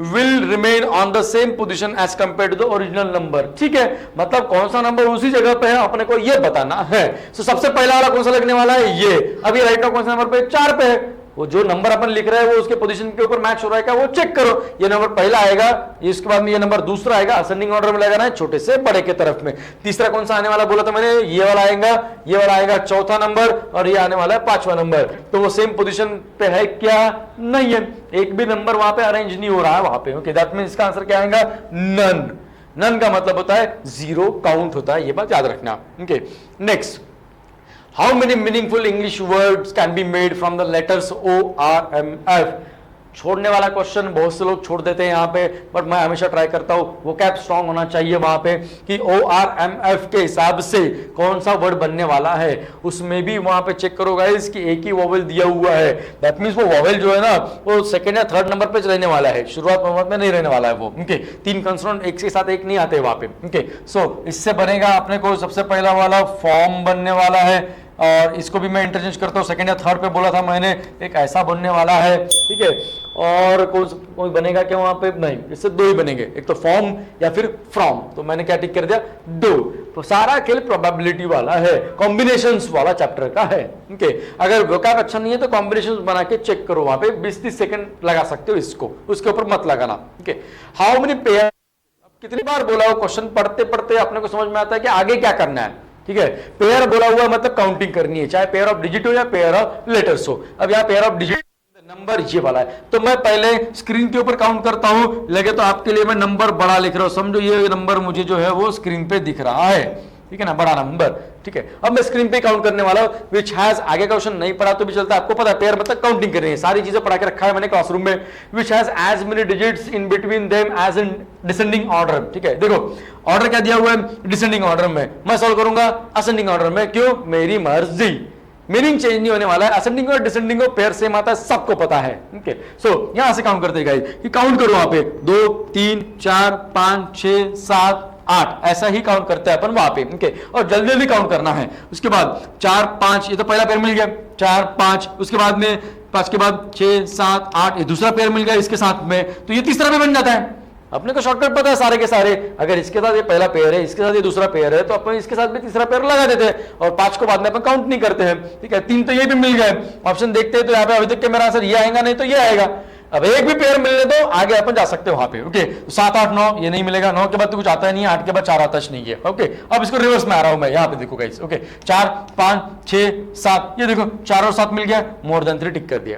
will remain on the same position as compared to the original number। ठीक है, मतलब कौन सा नंबर उसी जगह पे है अपने को ये बताना है। so, सबसे पहला वाला कौन सा लगने वाला है, ये अभी राइट का कौन सा नंबर पे, 4 पे है, वो जो नंबर अपन लिख रहे हैं वो उसके पोजीशन के ऊपर मैच हो रहा है क्या, वो चेक करो। ये नंबर पहला आएगा, इसके बाद में ये नंबर दूसरा आएगा, असेंडिंग ऑर्डर में लगाना है, छोटे से बड़े के तरफ में। तीसरा कौन सा आने वाला बोला था मैंने, ये वाला आएगा, ये वाला आएगा चौथा नंबर, और ये आने वाला है 5वां नंबर। तो वो सेम पोजीशन पे है क्या, नहीं है, एक भी नंबर वहां पे अरेंज नहीं हो रहा है वहां पे। ओके, दैट मींस इसका आंसर क्या आएगा, नन। नन का मतलब होता है 0 काउंट होता है, ये बात याद रखना। Okay, next, how many meaningful English words can be made from the letters O, R, M, F। छोड़ने वाला क्वेश्चन बहुत से लोग छोड़ देते हैं यहाँ पे, बट मैं हमेशा ट्राई करता हूँ, वो कैप स्ट्रॉन्ग होना चाहिए वहां पे कि O, R, M, F के हिसाब से कौन सा वर्ड बनने वाला है। उसमें भी वहां पे चेक करो गाइस कि एक ही वॉवेल दिया हुआ है, दैट मींस वो वॉवेल जो है ना वो सेकंड या थर्ड नंबर पे रहने वाला है, शुरुआत में नहीं रहने वाला है वो। ओके, 3 कंसोनेंट एक के साथ एक नहीं आते वहां पे। ओके, सो इससे बनेगा अपने को सबसे पहला वाला फॉर्म बनने वाला है, और इसको भी मैं इंटरचेंज करता हूँ, सेकंड या थर्ड पे बोला था मैंने, एक ऐसा बनने वाला है। ठीक है, और कोई बनेगा क्या वहां पे, नहीं, इससे 2 ही बनेंगे, एक तो फॉर्म या फिर फ्रॉम, तो मैंने क्या टिक कर दिया, 2। तो सारा खेल प्रोबेबिलिटी वाला है, कॉम्बिनेशंस वाला चैप्टर का है। ओके, अगर वोकैब अच्छा नहीं है तो कॉम्बिनेशंस बना के चेक करो, वहां पे 20-30 सेकंड लगा सकते हो इसको, उसके ऊपर मत लगाना। ओके, हाउ मेनी पेयर, कितनी बार बोला हो, क्वेश्चन पढ़ते पढ़ते अपने को समझ में आता है कि आगे क्या करना है। ठीक है, पेयर बोला हुआ मतलब काउंटिंग करनी है, चाहे पेयर ऑफ डिजिट हो या पेयर ऑफ लेटर्स हो। अब यहाँ पेयर ऑफ डिजिट नंबर ये वाला है, तो मैं पहले स्क्रीन के ऊपर काउंट करता हूं, लगे तो आपके लिए मैं नंबर बड़ा लिख रहा हूं, समझो ये नंबर मुझे जो है वो स्क्रीन पे दिख रहा है। ठीक है ना, बड़ा नंबर। ठीक है, अब मैं स्क्रीन पे काउंट करने वाला हूं, विच हैज, आगे का क्वेश्चन नहीं पढ़ा तो भी चलता है, आपको पता है पेयर मतलब काउंटिंग करनी है, सारी चीजें पढ़ा के रखा है मैंने क्लासरूम में। Which has as many digits in between them as in descending order. ठीक है, देखो ऑर्डर क्या दिया हुआ है, डिसेंडिंग ऑर्डर में, मैं सॉल्व करूंगा असेंडिंग ऑर्डर में, क्यों, मेरी मर्जी, मीनिंग चेंज नहीं होने वाला है। असेंडिंग और डिसेंडिंग पेयर सेम आता है, सबको पता है। ओके, सो यहां से काउंट करते गाइस, कि काउंट करो वहां पे 2 3 4 5 6 7 8, ऐसा ही काउंट करते हैं अपन वहां पे। ओके, और जल्दी जल्दी काउंट करना है। उसके बाद 4 5, ये तो पहला पेयर मिल गया, 4 5, उसके बाद में 5 के बाद 6 7 8, ये दूसरा पेयर मिल गया इसके साथ में, तो ये तीसरा भी बन जाता है। अपने को शॉर्टकट पता है सारे के सारे, अगर इसके साथ ये पहला पेयर है, इसके साथ ये दूसरा पेयर है, तो अपन इसके साथ भी तीसरा पेयर लगा देते हैं, और 5 को बाद में अपन काउंट नहीं करते हैं। ठीक है, 3 तो ये भी मिल गए, ऑप्शन देखते हैं तो यहाँ पे अभी तक के मेरा आंसर ये आएगा, नहीं तो ये आएगा। अब एक भी पेयर मिलने दो, आगे अपन जा सकते हो वहां पे। ओके, 7 8 9 ये नहीं मिलेगा, 9 के बाद तो कुछ आता नहीं है, 8 के बाद 4 आता नहीं है। ओके, अब इसको रिवर्स में आ रहा हूं मैं, यहाँ पे देखो गाइस। ओके, 4 5 6 7, ये देखो 4 और 7 मिल गया, मोर देन 3 टिक कर दिया।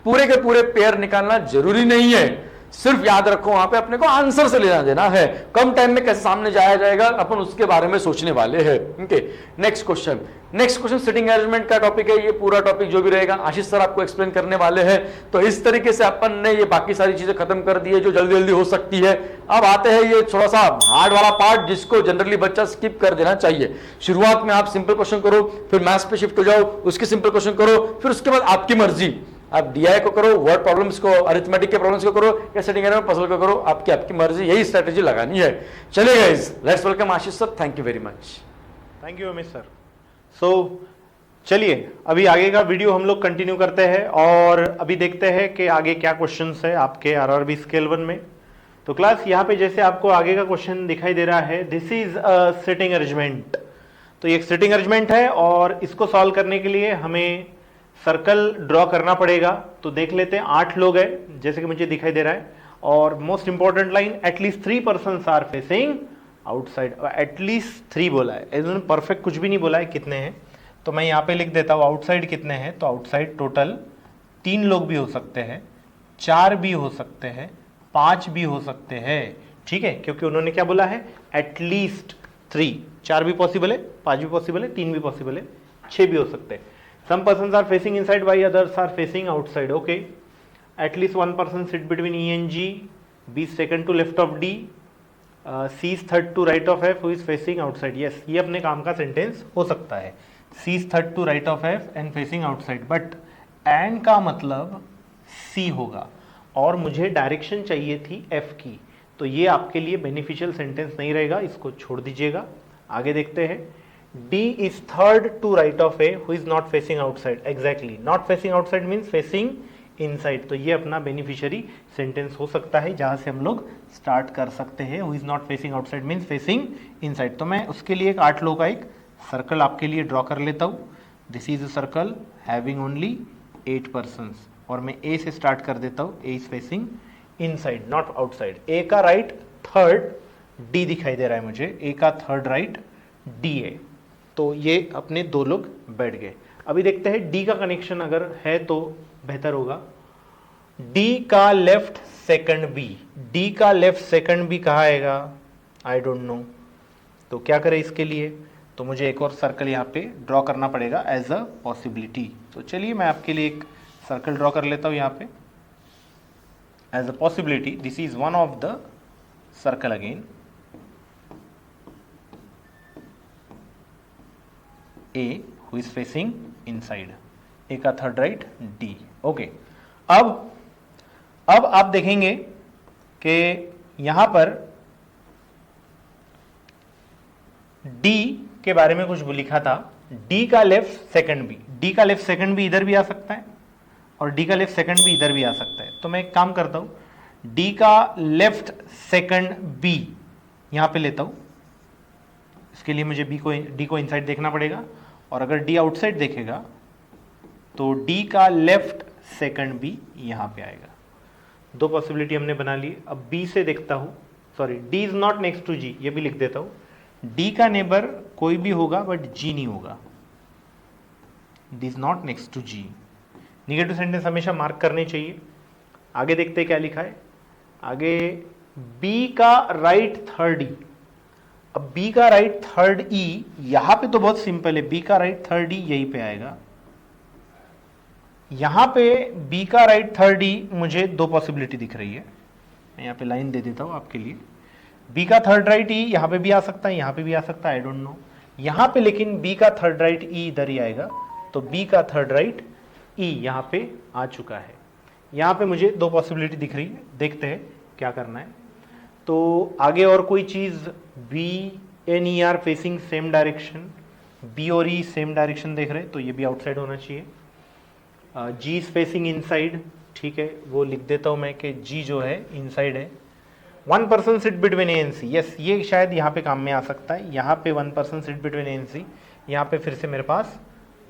पूरे के पूरे पेयर निकालना जरूरी नहीं है, सिर्फ याद रखो वहां पे अपने को आंसर से लेना देना है, कम टाइम में कैसे सामने जाया जाएगा अपन उसके बारे में सोचने वाले हैं। Okay, next question sitting arrangement का टॉपिक है, ये पूरा टॉपिक जो भी रहेगा आशीष सर आपको एक्सप्लेन करने वाले हैं। तो इस तरीके से अपन ने ये बाकी सारी चीजें खत्म कर दी है जो जल्दी जल्दी हो सकती है। अब आते हैं ये थोड़ा सा हार्ड वाला पार्ट, जिसको जनरली बच्चा स्किप कर देना चाहिए। शुरुआत में आप सिंपल क्वेश्चन करो, फिर मैथ्स पे शिफ्ट हो जाओ, उसके सिंपल क्वेश्चन करो, फिर उसके बाद आपकी मर्जी, आप डीआई को करो, वर्ड प्रॉब्लम्स को, अरिथमेटिक के प्रॉब्लम्स को करो, या सेटिंग एरर पजल को करो, आपकी मर्जी, यही स्ट्रेटेजी लगानी है। चलिए guys, let's welcome Ashish sir, thank you very much. Thank you Amit sir. So चलिए अभी आगे का वीडियो हम लोग कंटिन्यू करते हैं और अभी देखते हैं कि आगे क्या क्वेश्चंस है आपके आरआरबी स्केल 1 में। तो क्लास यहाँ पे जैसे आपको आगे का क्वेश्चन दिखाई दे रहा है, this is a sitting arrangement. तो ये एक सिटिंग अरेंजमेंट है और इसको सॉल्व करने के लिए हमें सर्कल ड्रॉ करना पड़ेगा। तो देख लेते हैं, 8 लोग हैं जैसे कि मुझे दिखाई दे रहा है, और most important line, at least 3 person are facing outside. At least 3 बोला है, इन्होंने परफेक्ट कुछ भी नहीं बोला है कितने हैं। तो मैं यहाँ पे लिख देता हूँ आउटसाइड कितने हैं। तो आउटसाइड टोटल 3 लोग भी हो सकते हैं, 4 भी हो सकते हैं, 5 भी हो सकते हैं, ठीक है, क्योंकि उन्होंने क्या बोला है, एटलीस्ट 3। 4 भी पॉसिबल है, 5 भी पॉसिबल है, 3 भी पॉसिबल है, 6 भी हो सकते हैं। Some person are facing inside while others are facing outside. Okay, at least 1 person sit between E and G, B second to left of D, C is third to right of F, who is facing outside. Yes, ये अपने काम का सेंटेंस हो सकता है, C is third to right of F and facing outside. But and का मतलब सी होगा और मुझे डायरेक्शन चाहिए थी एफ की, तो ये आपके लिए बेनिफिशियल सेंटेंस नहीं रहेगा, इसको छोड़ दीजिएगा। आगे देखते हैं, D is third to right of A who is not facing outside. Exactly, not facing outside means facing inside. तो ये अपना बेनिफिशियरी सेंटेंस हो सकता है जहां से हम लोग स्टार्ट कर सकते हैं। Who is not facing outside means facing inside. तो मैं उसके लिए एक 8 लोगों का एक सर्कल आपके लिए ड्रॉ कर लेता हूं। This is a circle having only 8 persons, और मैं ए से स्टार्ट कर देता हूं। A is facing inside not outside. A का राइट थर्ड डी दिखाई दे रहा है मुझे, ए का थर्ड राइट डी है। तो ये अपने 2 लोग बैठ गए। अभी देखते हैं डी का कनेक्शन अगर है तो बेहतर होगा। डी का लेफ्ट सेकंड बी, डी का लेफ्ट सेकंड बी कहाँ आएगा, आई डोंट नो। तो क्या करें इसके लिए, तो मुझे एक और सर्कल यहाँ पे ड्रॉ करना पड़ेगा एज अ पॉसिबिलिटी। तो चलिए मैं आपके लिए एक सर्कल ड्रॉ कर लेता हूँ यहाँ पे as a possibility. This is one of the circle again, A who is facing inside, A का थर्ड राइट डी। ओके, अब आप देखेंगे कि यहां पर डी के बारे में कुछ लिखा था, डी का लेफ्ट सेकंड बी, डी का लेफ्ट सेकंड बी इधर भी आ सकता है और डी का लेफ्ट सेकंड बी इधर भी आ सकता है। तो मैं एक काम करता हूं, डी का लेफ्ट सेकंड बी यहां पे लेता हूं। इसके लिए मुझे डी को इनसाइड देखना पड़ेगा, और अगर डी आउटसाइड देखेगा तो डी का लेफ्ट सेकंड बी यहां पे आएगा। 2 पॉसिबिलिटी हमने बना ली। अब बी से देखता हूं, sorry, D is not next to G, ये भी लिख देता हूं। डी का नेबर कोई भी होगा बट जी नहीं होगा, D is not next to G. Negative sentence हमेशा मार्क करने चाहिए। आगे देखते हैं क्या लिखा है। आगे बी का राइट थर्ड ई। अब बी का राइट थर्ड ई, यहां पे तो बहुत सिंपल है, बी का राइट थर्ड ई यहीं पे आएगा। यहां पे बी का राइट थर्ड ई मुझे 2 पॉसिबिलिटी दिख रही है, मैं यहां पे लाइन दे देता हूं आपके लिए। बी का थर्ड राइट ई यहां पे भी आ सकता है, यहां पे भी आ सकता है, आई डोंट नो। यहां पे लेकिन बी का थर्ड राइट ई इधर ही आएगा, तो बी का थर्ड राइट ई यहां पे आ चुका है। यहां पे मुझे 2 पॉसिबिलिटी दिख रही है, देखते हैं क्या करना है। तो आगे और कोई चीज, B and E are facing same direction, B और ई सेम डायरेक्शन देख रहे हैं, तो ये भी आउटसाइड होना चाहिए। जी इज फेसिंग इनसाइड, ठीक है, वो लिख देता हूं मैं कि जी जो है इनसाइड है। 1 person sit between A and C, yes, ये शायद यहाँ पे काम में आ सकता है। यहाँ पे 1 person sit between A and C, यहाँ पे फिर से मेरे पास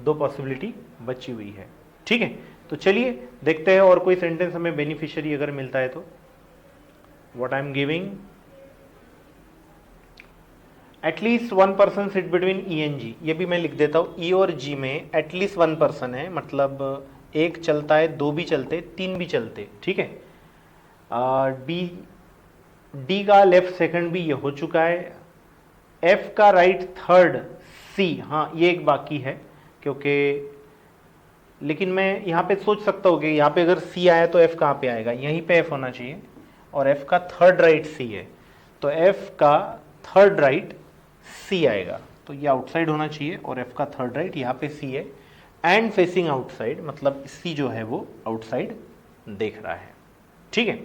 2 पॉसिबिलिटी बची हुई है, ठीक है। तो चलिए देखते हैं और कोई सेंटेंस हमें बेनिफिशियरी अगर मिलता है तो। What I am giving, at least 1 person sit between E and G, ये भी मैं लिख देता हूँ। ई और जी में एटलीस्ट 1 पर्सन है, मतलब 1 चलता है, 2 भी चलते, 3 भी चलते, ठीक है। डी का लेफ्ट सेकंड भी ये हो चुका है। एफ का राइट थर्ड सी, हाँ ये एक बाकी है, क्योंकि लेकिन मैं यहाँ पे सोच सकता हूँ कि यहाँ पे अगर सी आया तो एफ कहाँ पे आएगा, यहीं पे एफ होना चाहिए, और एफ का थर्ड राइट सी है, तो एफ का थर्ड राइट सी आएगा, तो ये आउटसाइड होना चाहिए, और एफ का थर्ड राइट यहाँ पे सी है। एंड फेसिंग आउटसाइड, मतलब सी जो है वो आउटसाइड देख रहा है। ठीक है,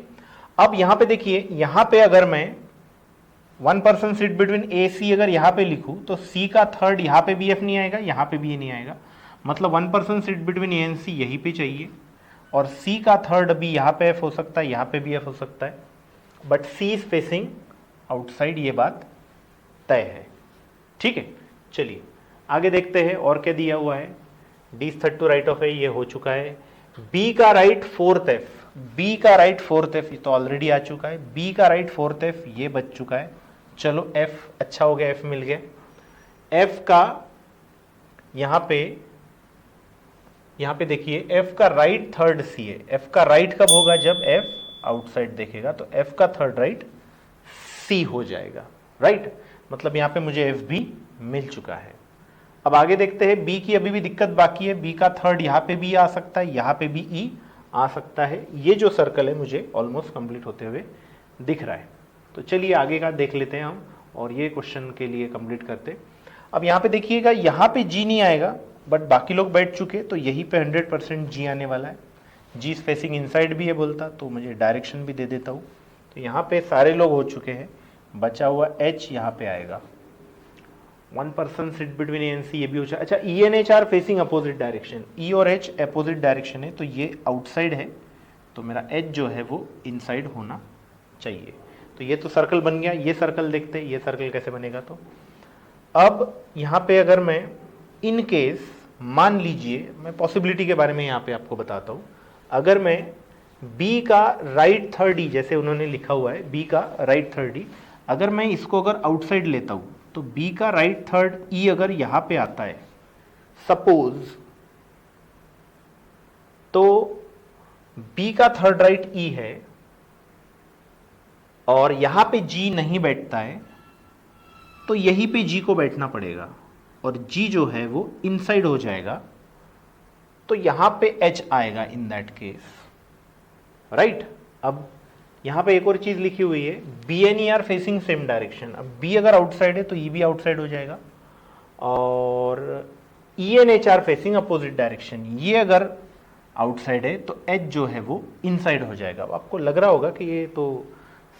अब यहां पे देखिए, यहां पे अगर मैं 1 पर्सन सीट बिटवीन ए सी अगर यहां पे लिखूं तो सी का थर्ड यहां पे बी एफ नहीं आएगा, यहां पे भी ये नहीं आएगा, मतलब 1 person seat between A and C यहीं पे चाहिए, और सी का थर्ड अभी यहां पे एफ हो सकता है, यहां पे भी एफ हो सकता है, but C is facing outside, ये बात तय है। ठीक है, चलिए आगे देखते हैं और क्या दिया हुआ है। D third to right of A, ये हो चुका है। बी का राइट फोर्थ एफ, बी का राइट फोर्थ एफ ये तो ऑलरेडी आ चुका है, बी का राइट फोर्थ एफ ये बच चुका है। चलो एफ अच्छा हो गया, एफ मिल गया। एफ का यहां पे देखिए, एफ का राइट थर्ड सी है। एफ का राइट कब होगा? जब एफ आउटसाइड देखेगा, तो एफ का थर्ड राइट सी हो जाएगा, राइट, मतलब यहां पे मुझे एफ भी मिल चुका है। अब आगे देखते हैं, बी की अभी भी दिक्कत बाकी है। बी का थर्ड यहां पे भी आ सकता है, यहां पे भी ई आ सकता है। ये जो सर्कल है मुझे ऑलमोस्ट कंप्लीट होते हुए दिख रहा है। तो चलिए आगे का देख लेते हैं हम, और ये क्वेश्चन के लिए कंप्लीट करते। अब यहां पे देखिएगा, यहां पे जी नहीं आएगा, बट बाकी लोग बैठ चुके, तो यहीं पे 100% जी आने वाला है। जी स्पेसिंग इनसाइड भी है बोलता, तो मुझे डायरेक्शन भी दे देता हूं। तो यहाँ पे सारे लोग हो चुके हैं, बचा हुआ एच यहाँ पे आएगा। 1 person sit between A and C, ये भी हो जाए। अच्छा, E and H are facing opposite direction, E और एच अपोजिट डायरेक्शन है, तो ये आउटसाइड है, तो मेरा एच जो है वो इनसाइड होना चाहिए। तो ये तो सर्कल बन गया। ये सर्कल देखते हैं, ये सर्कल कैसे बनेगा। तो अब यहाँ पे अगर मैं इन केस मान लीजिए, मैं पॉसिबिलिटी के बारे में यहाँ पे आपको बताता हूँ, अगर मैं बी का राइट थर्ड ई, जैसे उन्होंने लिखा हुआ है बी का राइट थर्ड ई, अगर मैं इसको अगर आउटसाइड लेता हूं, तो बी का राइट थर्ड ई अगर यहां पे आता है सपोज, तो बी का थर्ड राइट ई है और यहां पे जी नहीं बैठता है, तो यहीं पे जी को बैठना पड़ेगा, और जी जो है वो इनसाइड हो जाएगा, तो यहां पे एच आएगा इन दैट केस, राइट। अब यहां पे एक और चीज लिखी हुई है, B and E are facing same direction. अब बी अगर आउटसाइड है तो ई भी आउटसाइड हो जाएगा, और E and H are facing opposite direction, ये अगर आउटसाइड है तो एच जो है वो इनसाइड हो जाएगा। अब आपको लग रहा होगा कि ये तो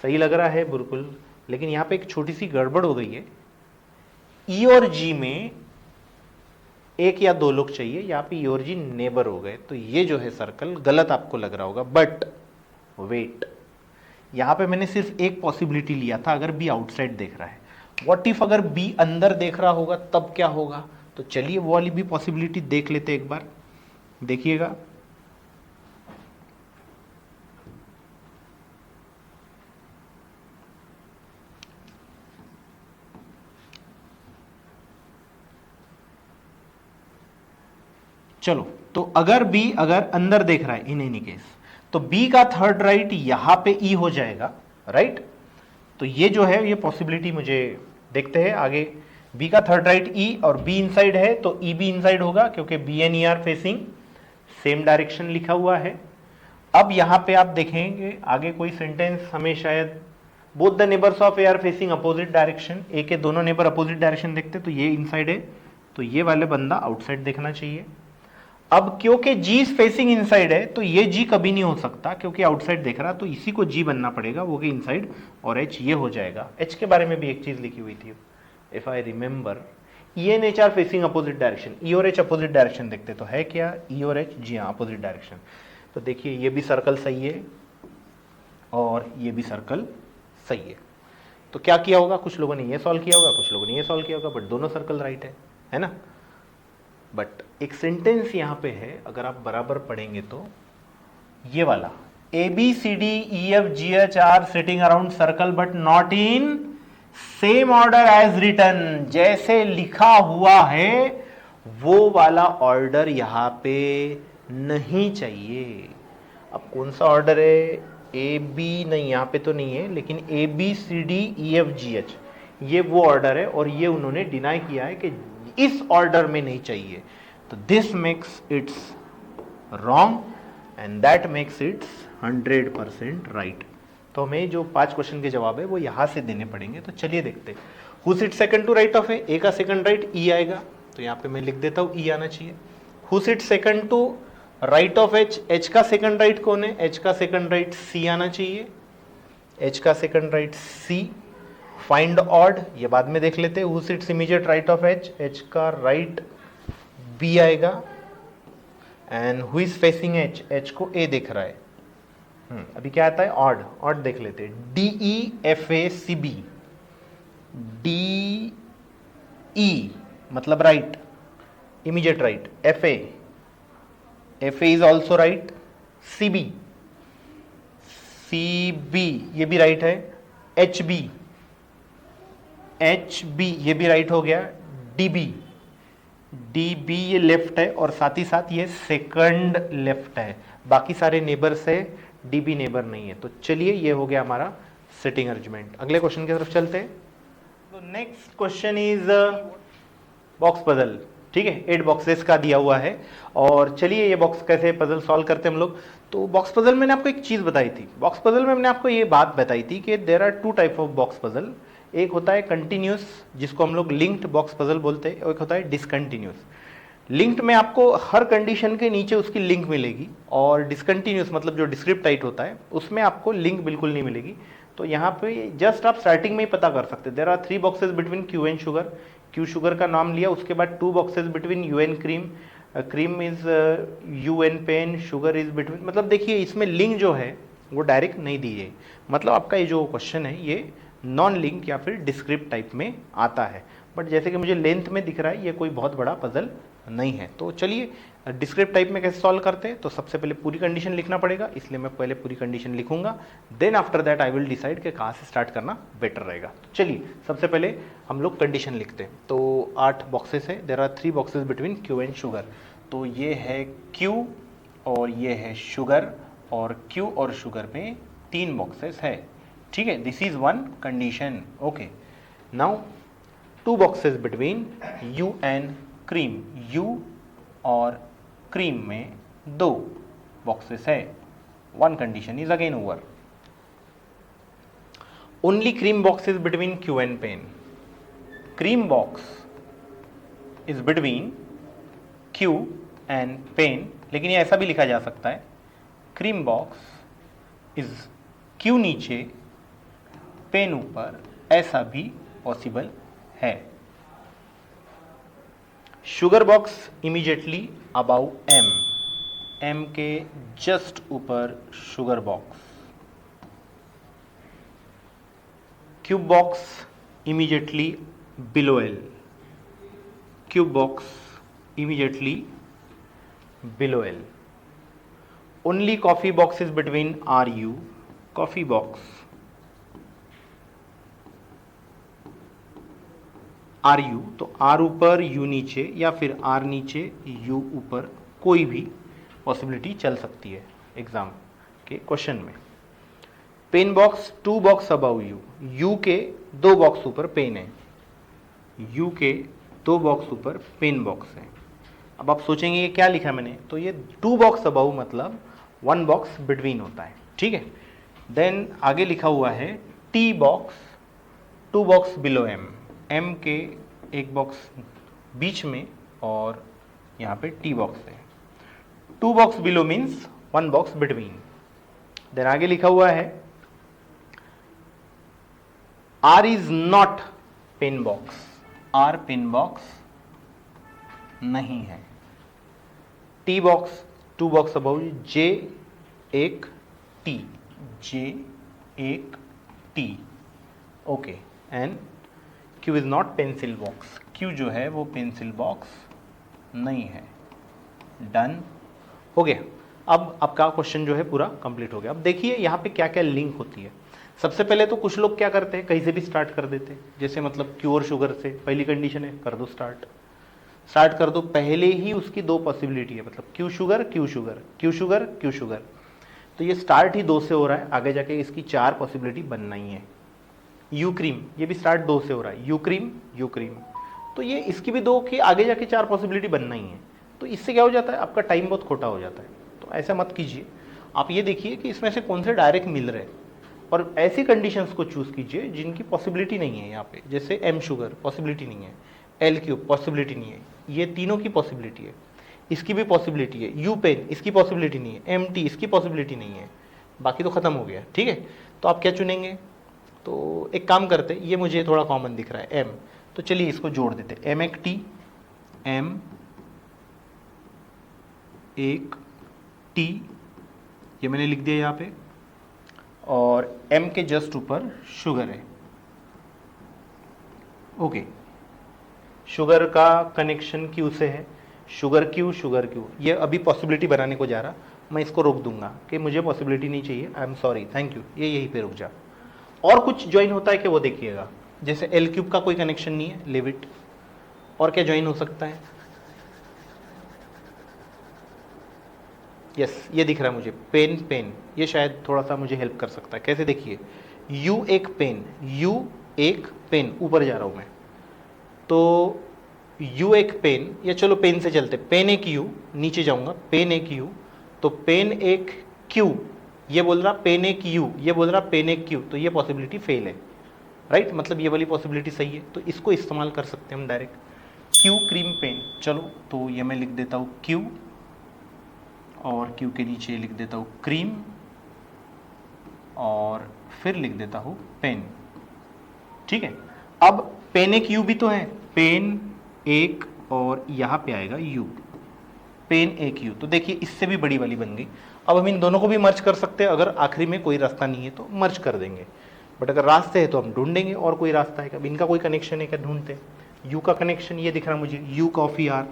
सही लग रहा है बिल्कुल, लेकिन यहां पे एक छोटी सी गड़बड़ हो गई है। ई और जी में एक या दो लोग चाहिए, यहाँ पे ई और जी नेबर हो गए, तो ये जो है सर्कल गलत आपको लग रहा होगा। बट वेट, यहां पे मैंने सिर्फ एक पॉसिबिलिटी लिया था, अगर बी आउटसाइड देख रहा है। व्हाट इफ अगर बी अंदर देख रहा होगा, तब क्या होगा? तो चलिए वो वाली भी पॉसिबिलिटी देख लेते एक बार, देखिएगा। चलो, तो अगर बी अगर अंदर देख रहा है इन एनी केस, तो बी का थर्ड राइट यहां पे ई हो जाएगा, राइट। तो ये जो है ये पॉसिबिलिटी मुझे देखते हैं आगे। बी का थर्ड राइट ई और बी इनसाइड है, तो ई भी इनसाइड होगा, क्योंकि B and E are facing same direction लिखा हुआ है। अब यहां पे आप देखेंगे आगे कोई सेंटेंस हमें शायद both the neighbours of A are facing opposite direction, A के दोनों नेबर अपोजिट डायरेक्शन देखते, तो ये इनसाइड है, तो ये वाले बंदा आउटसाइड देखना चाहिए। अब क्योंकि जी फेसिंग इनसाइड है, तो ये जी कभी नहीं हो सकता, क्योंकि आउटसाइड देख रहा, तो इसी को जी बनना पड़ेगा, वो कि इनसाइड, और एच ये हो जाएगा। एच के बारे में भी एक चीज लिखी हुई थी, if I remember, E and H are facing opposite direction, E और एच अपोजिट डायरेक्शन देखते, तो है क्या ई और एच? जी हाँ, अपोजिट डायरेक्शन। तो देखिए ये भी सर्कल सही है और ये भी सर्कल सही है। तो क्या किया होगा? कुछ लोगों ने ये सॉल्व किया होगा, कुछ लोगों ने ये सॉल्व किया होगा, बट दोनों सर्कल राइट है ना। बट एक सेंटेंस यहां पे है, अगर आप बराबर पढ़ेंगे तो ये वाला, A B C D E F G H are sitting around circle but not in same order as written, जैसे लिखा हुआ है वो वाला ऑर्डर यहां पे नहीं चाहिए। अब कौन सा ऑर्डर है? ए बी नहीं, यहां पे तो नहीं है, लेकिन A B C D E F G H, ये वो ऑर्डर है, और ये उन्होंने डिनाई किया है कि इस ऑर्डर में नहीं चाहिए। तो this makes it's wrong and that makes it's 100% right. तो हमें जो 5 क्वेश्चन के जवाब है वो यहां से देने पड़ेंगे। तो चलिए देखते, who sit second to right of A का सेकंड राइट ई आएगा, तो यहां पे मैं लिख देता हूं ई आना चाहिए। Who sits second to right of H, H का सेकंड राइट कौन है? एच का सेकंड राइट सी आना चाहिए, एच का सेकंड राइट सी। फाइंड ऑड, ये बाद में देख लेते हैं। Who sits immediate right of H, H का राइट बी आएगा। And who is facing H, H को ए दिख रहा है। अभी क्या आता है? ऑड, ऑड देख लेते हैं। D E F A C B, D E मतलब right, immediate right. F A, F A is also right. C B, C B ये भी राइट है। एच बी, एच बी ये भी राइट हो गया। डी बी, डी बी ये लेफ्ट है और साथ ही साथ ये सेकंड लेफ्ट है। बाकी सारे नेबर से डी बी नेबर नहीं है। तो चलिए ये हो गया हमारा सिटिंग अरेंजमेंट। अगले क्वेश्चन की तरफ चलते हैं। तो next question is box puzzle. ठीक है, 8 बॉक्सेस का दिया हुआ है और चलिए ये बॉक्स कैसे पजल सॉल्व करते हैं हम लोग। तो बॉक्स पजल मैंने आपको एक चीज बताई थी। बॉक्स पजल में मैंने आपको ये बात बताई थी कि there are 2 type of box puzzle. एक होता है कंटिन्यूस, जिसको हम लोग लिंक्ड बॉक्स पजल बोलते हैं, और एक होता है डिसकंटिन्यूस। लिंक्ड में आपको हर कंडीशन के नीचे उसकी लिंक मिलेगी, और डिसकंटिन्यूस मतलब जो डिस्क्रिप्टाइट होता है उसमें आपको लिंक बिल्कुल नहीं मिलेगी। तो यहाँ पे जस्ट आप स्टार्टिंग में ही पता कर सकते हैं। There are 3 boxes between Q and sugar. Q sugar का नाम लिया, उसके बाद 2 boxes between U and cream. Cream is U and pen, sugar is between. मतलब देखिए इसमें लिंक जो है वो डायरेक्ट नहीं दी है। मतलब आपका ये जो क्वेश्चन है ये नॉन लिंक या फिर डिस्क्रिप्ट टाइप में आता है। बट जैसे कि मुझे लेंथ में दिख रहा है ये कोई बहुत बड़ा पजल नहीं है। तो चलिए डिस्क्रिप्ट टाइप में कैसे सॉल्व करते हैं। तो सबसे पहले पूरी कंडीशन लिखना पड़ेगा, इसलिए मैं पहले पूरी कंडीशन लिखूंगा। Then after that I will decide कि कहाँ से स्टार्ट करना बेटर रहेगा। तो चलिए सबसे पहले हम लोग कंडीशन लिखते हैं। तो 8 बॉक्सेस है। There are 3 boxes between Q and sugar. तो ये है क्यू और ये है शुगर, और क्यू और शुगर में 3 बॉक्सेस है। ठीक है, this is 1 condition. Okay, now 2 boxes between U and cream. U और क्रीम में 2 बॉक्सेस है। 1 condition is again over. Only cream box is between Q and pen. Cream box is between Q and pen, लेकिन ये ऐसा भी लिखा जा सकता है क्रीम बॉक्स इज क्यू नीचे पेन ऊपर, ऐसा भी पॉसिबल है। Sugar box immediately above M, M के जस्ट ऊपर sugar box. Cube box immediately below L, cube box immediately below L. Only coffee box is between R U, coffee box R U, तो आर ऊपर यू नीचे या फिर आर नीचे यू ऊपर, कोई भी पॉसिबिलिटी चल सकती है एग्जाम के क्वेश्चन में। Pen box 2 box above U, U के 2 बॉक्स ऊपर पेन है, यू के 2 बॉक्स ऊपर पेन बॉक्स है। अब आप सोचेंगे ये क्या लिखा मैंने, तो ये 2 बॉक्स अबाउ मतलब 1 बॉक्स बिटवीन होता है। ठीक है, देन आगे लिखा हुआ है T box 2 box below M, M के 1 बॉक्स बीच में और यहाँ पे टी बॉक्स है। 2 box below means 1 box between. Then आगे लिखा हुआ है R is not pen box, R pen box नहीं है। T box 2 box above, J 1 T, J 1 T. Okay, and Q is not pencil box, Q जो है वो पेंसिल बॉक्स नहीं है। डन हो गया। अब आपका क्वेश्चन जो है पूरा कंप्लीट हो गया। अब देखिए यहाँ पे क्या क्या लिंक होती है। सबसे पहले तो कुछ लोग क्या करते हैं, कहीं से भी स्टार्ट कर देते हैं। जैसे मतलब क्यू और शुगर से पहली कंडीशन है, कर दो स्टार्ट कर दो। पहले ही उसकी 2 पॉसिबिलिटी है, मतलब Q sugar Q sugar, Q sugar Q sugar. तो ये स्टार्ट ही 2 से हो रहा है, आगे जाके इसकी 4 पॉसिबिलिटी बनना ही है। यू क्रीम, ये भी स्टार्ट 2 से हो रहा है, यू क्रीम यू क्रीम। तो ये इसकी भी 2 की आगे जाके 4 पॉसिबिलिटी बनना ही है। तो इससे क्या हो जाता है, आपका टाइम बहुत खोटा हो जाता है। तो ऐसा मत कीजिए, आप ये देखिए कि इसमें से कौन से डायरेक्ट मिल रहे हैं, और ऐसी कंडीशंस को चूज कीजिए जिनकी पॉसिबिलिटी नहीं है यहाँ पे। जैसे एम शुगर पॉसिबिलिटी नहीं है, एल क्यूब पॉसिबिलिटी नहीं है, ये तीनों की पॉसिबिलिटी है। इसकी भी पॉसिबिलिटी है, यू पेन इसकी पॉसिबिलिटी नहीं है, एम टी इसकी पॉसिबिलिटी नहीं है, बाकी तो खत्म हो गया। ठीक है, तो आप क्या चुनेंगे? तो एक काम करते, ये मुझे थोड़ा कॉमन दिख रहा है एम, तो चलिए इसको जोड़ देते, एम एक टी, एम एक टी, ये मैंने लिख दिया यहाँ पे, और एम के जस्ट ऊपर शुगर है। ओके, शुगर का कनेक्शन क्यू से है, शुगर क्यू, ये अभी पॉसिबिलिटी बनाने को जा रहा, मैं इसको रोक दूंगा कि मुझे पॉसिबिलिटी नहीं चाहिए, I am sorry, thank you, ये यहीं पे रुक जा। और कुछ ज्वाइन होता है कि वो देखिएगा, जैसे एल क्यूब का कोई कनेक्शन नहीं है, लिव इट। और क्या ज्वाइन हो सकता है? यस, ये दिख रहा है मुझे, पेन पेन, ये शायद थोड़ा सा मुझे हेल्प कर सकता है। कैसे? देखिए, यू एक पेन, यू एक पेन, ऊपर जा रहा हूं मैं, तो यू एक पेन, या चलो पेन से चलते, पेन एक यू, नीचे जाऊंगा, पेन एक यू, तो पेन एक क्यू, ये बोल रहा पेन एक यू, ये बोल रहा पेन एक क्यू, तो ये पॉसिबिलिटी फेल है, राइट? मतलब ये वाली पॉसिबिलिटी सही है, तो इसको इस्तेमाल कर सकते हैं हम डायरेक्ट, क्यू क्रीम पेन। चलो, तो ये मैं लिख देता हूँ क्यू, और क्यू के नीचे लिख देता हूँ क्रीम, और फिर लिख देता हूँ पेन। ठीक है, अब पेन एक यू भी तो है, पेन एक, और यहाँ पे आएगा यू, पेन एक यू, तो देखिए इससे भी बड़ी वाली बन गई। अब हम इन दोनों को भी मर्ज कर सकते हैं, अगर आखिरी में कोई रास्ता नहीं है तो मर्ज कर देंगे, बट अगर रास्ते है तो हम ढूंढेंगे और कोई रास्ता है क्या, इनका कोई कनेक्शन है क्या, ढूंढते हैं। यू का कनेक्शन ये दिख रहा मुझे, U coffee R,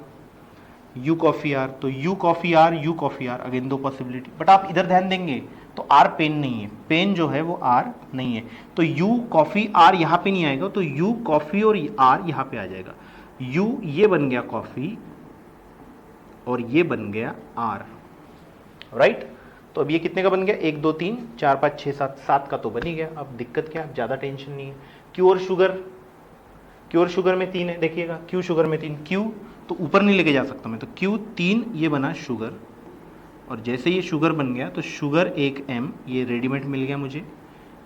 U coffee R, तो U coffee R, U coffee R, again दो पॉसिबिलिटी, बट आप इधर ध्यान देंगे तो आर पेन नहीं है, पेन जो है वो आर नहीं है, तो यू कॉफी आर यहाँ पे नहीं आएगा, तो यू कॉफी और आर यहाँ पे आ जाएगा, यू ये बन गया कॉफी और ये बन गया आर, राइट? तो अब ये कितने का बन गया, 1 2 3 4 5 6 7, 7 का तो बन ही गया। अब दिक्कत क्या, ज़्यादा टेंशन नहीं है। क्यू और शुगर, क्यू और शुगर में 3 है, देखिएगा क्यू शुगर में 3, क्यू तो ऊपर नहीं लेके जा सकता मैं, तो क्यू 3, ये बना शुगर, और जैसे ये शुगर बन गया तो शुगर एक एम, ये रेडीमेड मिल गया मुझे,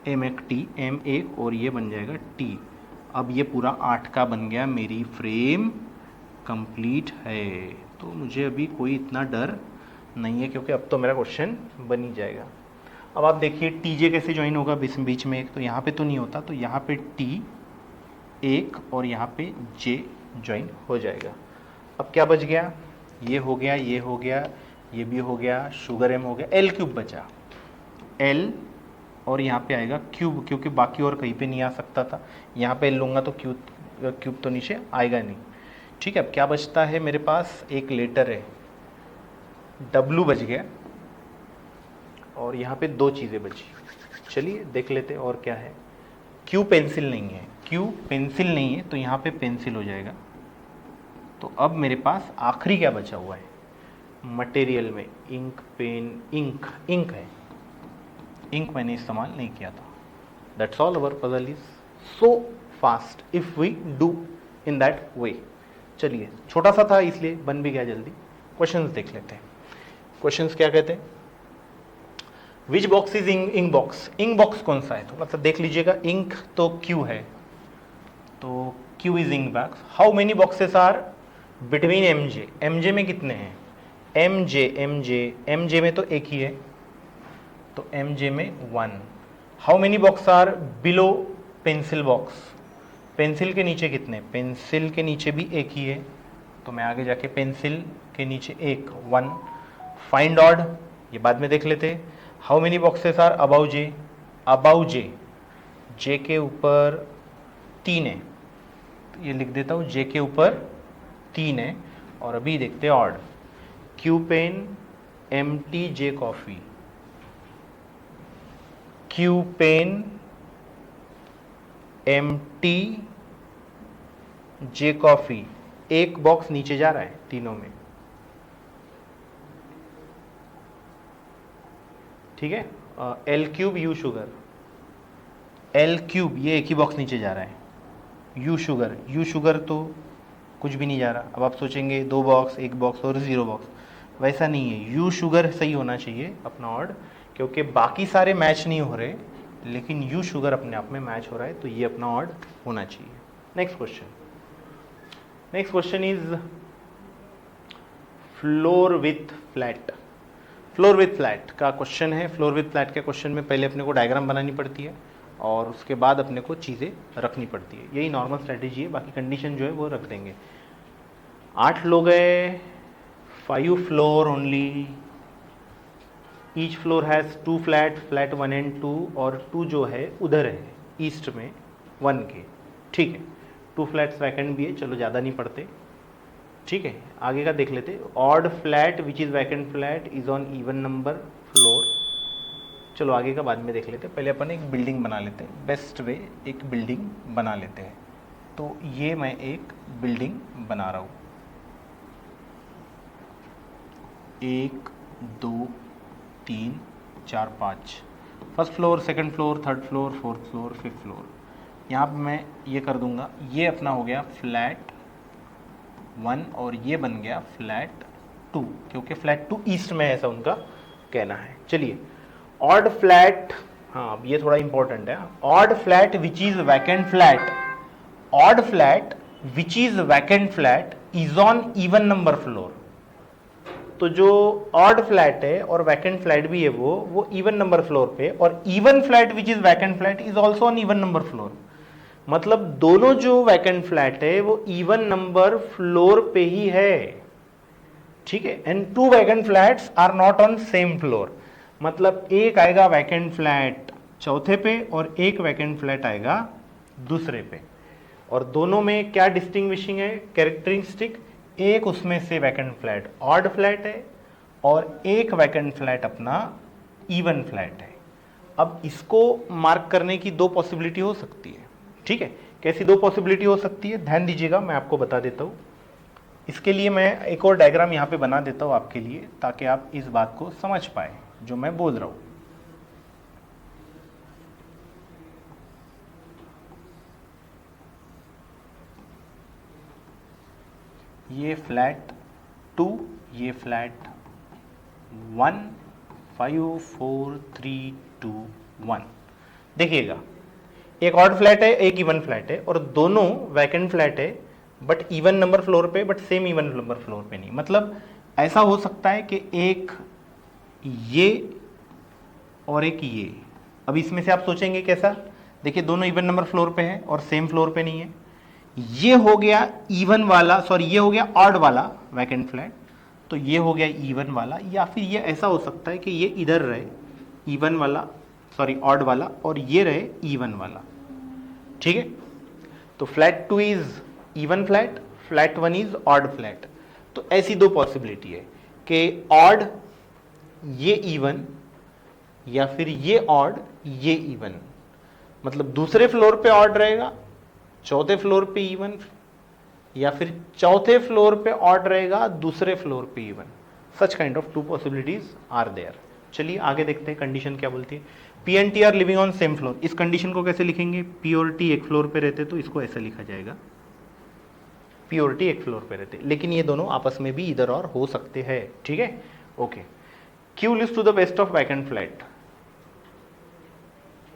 एम एक टी, एम एक, और ये बन जाएगा टी। अब ये पूरा 8 का बन गया, मेरी फ्रेम कंप्लीट है, तो मुझे अभी कोई इतना डर नहीं है, क्योंकि अब तो मेरा क्वेश्चन बन ही जाएगा। अब आप देखिए टीजे कैसे ज्वाइन होगा बीच में एक, तो यहाँ पे तो नहीं होता, तो यहाँ पे टी एक और यहाँ पे जे ज्वाइन हो जाएगा। अब क्या बच गया, ये हो गया, ये हो गया, ये भी हो गया, शुगर एम हो गया, एल क्यूब बचा, एल और यहाँ पे आएगा क्यूब, क्योंकि बाकी और कहीं पे नहीं आ सकता था, यहाँ पे एल लूँगा तो क्यूब तो नीचे आएगा नहीं। ठीक है, अब क्या बचता है मेरे पास, एक लेटर है, डब्लू बच गया, और यहाँ पे 2 चीज़ें बची। चलिए देख लेते हैं और क्या है। क्यू पेंसिल नहीं है, क्यू पेंसिल नहीं है, तो यहाँ पे पेंसिल हो जाएगा। तो अब मेरे पास आखिरी क्या बचा हुआ है, मटेरियल में इंक, पेन, इंक, इंक है, इंक मैंने इस्तेमाल नहीं किया था। That's all, our puzzle is so fast if we do in that way. चलिए, छोटा सा था इसलिए बन भी गया जल्दी। क्वेश्चंस देख लेते हैं। क्वेश्चंस क्या कहते हैं, which box is ink box, ink box कौन सा है, तो मतलब देख लीजिएगा, इंक तो क्यू है, तो Q is ink box. How many boxes are between M J, M J में कितने हैं, एमजे एमजे एमजे में तो एक ही है, तो एमजे में 1। How many box are below pencil box, pencil के नीचे कितने, पेंसिल के नीचे भी एक ही है, तो मैं आगे जाके पेंसिल के नीचे 1 फाइंड ऑड, ये बाद में देख लेते हैं। How many boxes are above J, above J, J के ऊपर 3 है, तो ये लिख देता हूँ, जे के ऊपर 3 है। और अभी देखते हैं odd, Q pen, M tea, J coffee, Q pen, M tea, J coffee, एक बॉक्स नीचे जा रहा है तीनों में, ठीक है। L cube, U sugar, L cube ये एक ही बॉक्स नीचे जा रहा है, यू शुगर तो कुछ भी नहीं जा रहा। अब आप सोचेंगे 2 बॉक्स, 1 बॉक्स और 0 बॉक्स, वैसा नहीं है, यू शुगर सही होना चाहिए अपना ऑड, क्योंकि बाकी सारे मैच नहीं हो रहे, लेकिन यू शुगर अपने आप में मैच हो रहा है, तो ये अपना ऑड होना चाहिए। Next question is floor with flat. Floor with flat का क्वेश्चन है। फ्लोर विथ फ्लैट के क्वेश्चन में पहले अपने को डायग्राम बनानी पड़ती है और उसके बाद अपने को चीज़ें रखनी पड़ती है। यही नॉर्मल स्ट्रेटेजी है, बाकी कंडीशन जो है वो रख देंगे। 8 लोग हैं, 5 floor only, each floor has 2 flat, flat 1 and 2, और 2 जो है उधर है ईस्ट में 1 के। ठीक है, 2 फ्लैट्स वैकेंट भी है, चलो ज़्यादा नहीं पढ़ते। ठीक है, आगे का देख लेते। Odd flat which is vacant flat is on even number floor. चलो आगे का बाद में देख लेते, पहले अपन एक बिल्डिंग बना लेते हैं। बेस्ट वे एक बिल्डिंग बना लेते हैं। तो ये मैं एक बिल्डिंग बना रहा हूँ, 1 2 3 4 5, first floor, second floor, third floor, fourth floor, fifth floor. यहाँ पे मैं ये कर दूंगा, ये अपना हो गया फ्लैट 1 और ये बन गया फ्लैट 2, क्योंकि फ्लैट 2 ईस्ट में है, ऐसा उनका कहना है। चलिए, ऑड फ्लैट, हाँ ये थोड़ा इंपॉर्टेंट है। Odd flat which is vacant flat, odd flat which is vacant flat is on even number floor. तो जो ऑड फ्लैट है और वैकेंट फ्लैट भी है वो इवन नंबर फ्लोर पे, और even flat which is vacant flat is also on even number floor. मतलब दोनों जो वैकेंट फ्लैट है वो इवन नंबर फ्लोर पे ही है। ठीक है, and 2 vacant flats are not on same floor. मतलब एक आएगा वैकेंट फ्लैट चौथे पे और एक वैकेंट फ्लैट आएगा दूसरे पे, और दोनों में क्या डिस्टिंग्विशिंग है कैरेक्टरिस्टिक, एक उसमें से वैकेंट फ्लैट ऑड फ्लैट है और एक वैकेंट फ्लैट अपना इवन फ्लैट है। अब इसको मार्क करने की 2 पॉसिबिलिटी हो सकती है। ठीक है, कैसी 2 पॉसिबिलिटी हो सकती है, ध्यान दीजिएगा, मैं आपको बता देता हूँ। इसके लिए मैं एक और डायग्राम यहाँ पे बना देता हूँ आपके लिए, ताकि आप इस बात को समझ पाए जो मैं बोल रहा हूँ। ये फ्लैट 2, ये फ्लैट 1, 5 4 3 2 1। देखिएगा, एक ऑड फ्लैट है, एक इवन फ्लैट है, और दोनों वैकेंट फ्लैट है, बट इवन नंबर फ्लोर पे, but same even number floor पे नहीं। मतलब ऐसा हो सकता है कि एक ये और एक ये। अब इसमें से आप सोचेंगे कैसा, देखिए दोनों इवन नंबर फ्लोर पे है और सेम फ्लोर पे नहीं है। ये हो गया इवन वाला, सॉरी ये हो गया ऑड वाला वैकेंट फ्लैट, तो ये हो गया इवन वाला। या फिर ये ऐसा हो सकता है कि ये इधर रहे इवन वाला, सॉरी ऑड वाला, और ये रहे इवन वाला। ठीक है, तो flat 2 is even flat, flat 1 is odd flat. तो ऐसी 2 पॉसिबिलिटी है कि ऑड ये इवन, या फिर ये ऑड ये इवन। मतलब दूसरे फ्लोर पे ऑड रहेगा, चौथे फ्लोर पे इवन, या फिर चौथे फ्लोर पे ऑड रहेगा, दूसरे फ्लोर पे even. Such kind of 2 possibilities are there. चलिए आगे देखते हैं कंडीशन क्या बोलती है। P and T are living on same floor. इस कंडीशन को कैसे लिखेंगे, पी और टी एक फ्लोर पे रहते तो इसको ऐसे लिखा जाएगा, पी और टी एक फ्लोर पे रहते, लेकिन ये दोनों आपस में भी इधर और हो सकते हैं। ठीक है, okay. Q lives to the west of vacant flat.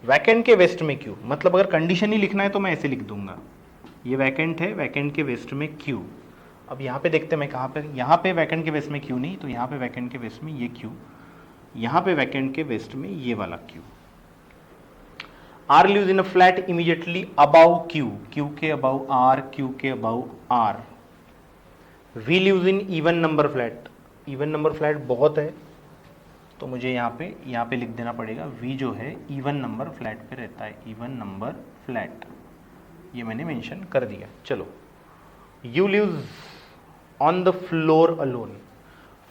Vacant के वेस्ट में क्यू, मतलब अगर कंडीशन ही लिखना है तो मैं ऐसे लिख दूंगा, ये वैकेंट है, वैकेंट के वेस्ट में क्यू। अब यहाँ पे देखते हैं मैं कहाँ पे, यहाँ पे वैकेंट के वेस्ट में क्यू नहीं, तो यहाँ पे वैकेंट के वेस्ट में ये क्यू, यहाँ पे वैकेंट के वेस्ट में ये वाला Q. R lives in a flat immediately above Q, Q के अबाउ आर, क्यू के above R. V lives in even number flat, even number flat बहुत है, तो मुझे यहाँ पे लिख देना पड़ेगा, वी जो है इवन नंबर फ्लैट पे रहता है, इवन नंबर फ्लैट, ये मैंने मेंशन कर दिया। चलो, U lives on the floor alone.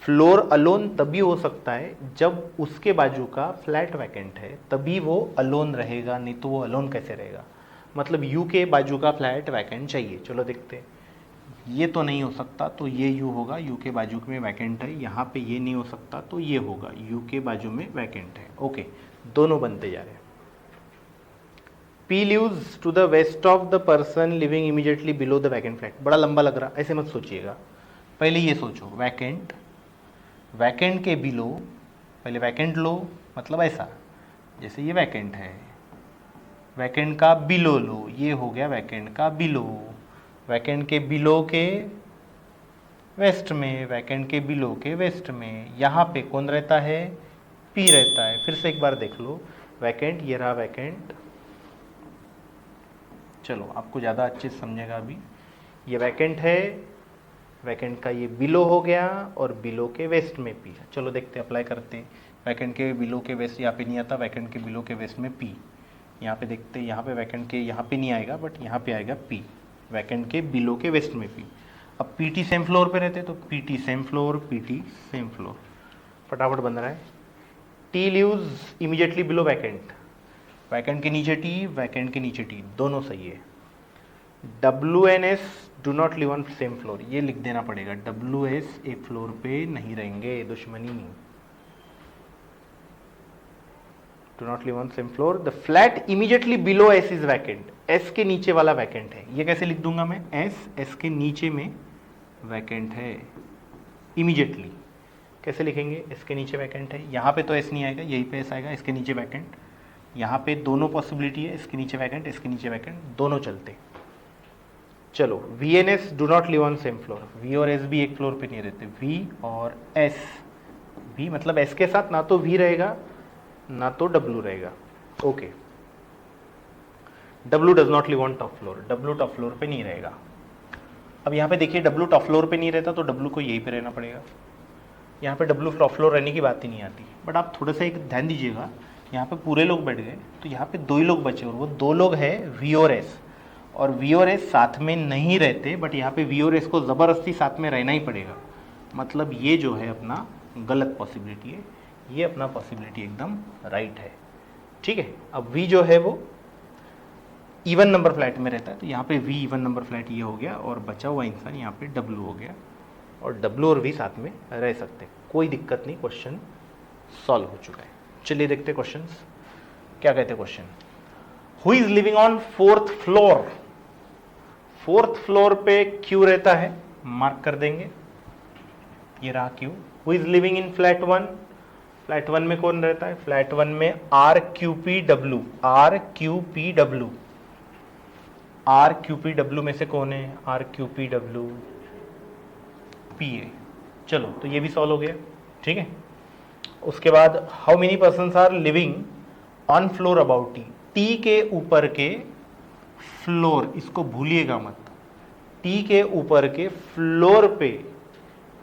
Floor alone तभी हो सकता है जब उसके बाजू का फ्लैट वैकेंट है, तभी वो अलोन रहेगा, नहीं तो वो अलोन कैसे रहेगा। मतलब यू के बाजू का फ्लैट वैकेंट चाहिए। चलो देखते हैं, ये तो नहीं हो सकता, तो ये यू होगा, यू के बाजू में वैकेंट है। यहाँ पे ये नहीं हो सकता, तो ये होगा, यू के बाजू में वैकेंट है। ओके, दोनों बनते जा रहे हैं। P lives to the west of the person living immediately below the vacant flat। बड़ा लंबा लग रहा, ऐसे मत सोचिएगा, पहले ये सोचो, वैकेंट, वैकेंट के बिलो, पहले वैकेंट लो, मतलब ऐसा, जैसे ये वैकेंट है, वैकेंट का बिलो लो, ये हो गया वैकेंट का बिलो, वैकेंट के बिलो के वेस्ट में, वैकेंट के बिलो के वेस्ट में। यहाँ पे कौन रहता है? पी रहता है। फिर से एक बार देख लो, वैकेंट, ये रहा वैकेंट। चलो आपको ज़्यादा अच्छे से समझेगा अभी। ये वैकेंट है, वैकेंट का ये बिलो हो गया और बिलो के वेस्ट में पी। चलो देखते अप्लाई करते हैं। वैकेंट के बिलो के वेस्ट यहाँ पे नहीं आता, वैकेंट के बिलो के वेस्ट में पी। यहाँ पे देखते हैं, यहाँ पे वैकेंट के यहाँ पे नहीं आएगा बट यहाँ पे आएगा पी, वैकेंट के बिलो के वेस्ट में पी। अब पीटी सेम फ्लोर पे रहते तो PT same floor, PT same floor, फटाफट बन रहा है। Tea leaves immediately below vacant, vacant के नीचे टी, वैकेंट के नीचे टी, दोनों सही है। WNS do not live on same floor, ये लिख देना पड़ेगा। WS एक फ्लोर पे नहीं रहेंगे, दुश्मनी। Do not live on same floor. The flat immediately below S is vacant, S के नीचे वाला वैकेंट है। ये कैसे लिख दूंगा मैं? S के नीचे में वैकेंट है इमीडिएटली। कैसे लिखेंगे? S के नीचे वैकेंट है, यहाँ पे तो S नहीं आएगा, यहीं पे S आएगा, इसके नीचे वैकेंट। यहाँ पे दोनों पॉसिबिलिटी है, इसके नीचे वैकेंट, इसके नीचे वैकेंट, दोनों चलते। चलो, VNS do not live on same floor, V और S भी एक फ्लोर पे नहीं रहते। V और S, V मतलब S के साथ ना तो V रहेगा ना तो W रहेगा। Okay, W does not live on top floor, W top floor पे नहीं रहेगा। अब यहाँ पे देखिए, W टॉप फ्लोर पे नहीं रहता तो W को यहीं पे रहना पड़ेगा। यहाँ पे W टॉप फ्लोर रहने की बात ही नहीं आती। बट आप थोड़ा सा एक ध्यान दीजिएगा, यहाँ पे पूरे लोग बैठ गए तो यहाँ पे 2 ही लोग बचे और वो 2 लोग हैं V और S, और V और S साथ में नहीं रहते, बट यहाँ पे V और S को ज़बरदस्ती साथ में रहना ही पड़ेगा। मतलब ये जो है अपना गलत पॉसिबिलिटी है, ये अपना पॉसिबिलिटी एकदम राइट है। ठीक है, अब V जो है वो इवन नंबर फ्लैट में रहता है तो यहाँ पे V इवन नंबर फ्लैट ये हो गया, और बचा हुआ इंसान यहाँ पे W हो गया, और W और V साथ में रह सकते, कोई दिक्कत नहीं। क्वेश्चन सॉल्व हो चुका है। चलिए देखते क्वेश्चंस क्या कहते हैं। Question, who is living on 4th floor? 4th floor पे Q रहता है, मार्क कर देंगे, ये रहा Q। Who is living in flat 1? Flat 1 में कौन रहता है? फ्लैट 1 में RQPW, RQPW, RQPW में से कौन है? RQPW PA। चलो तो ये भी सॉल्व हो गया। ठीक है, उसके बाद how many persons are living on floor about T? T के ऊपर के फ्लोर, इसको भूलिएगा मत, टी के ऊपर के फ्लोर पे।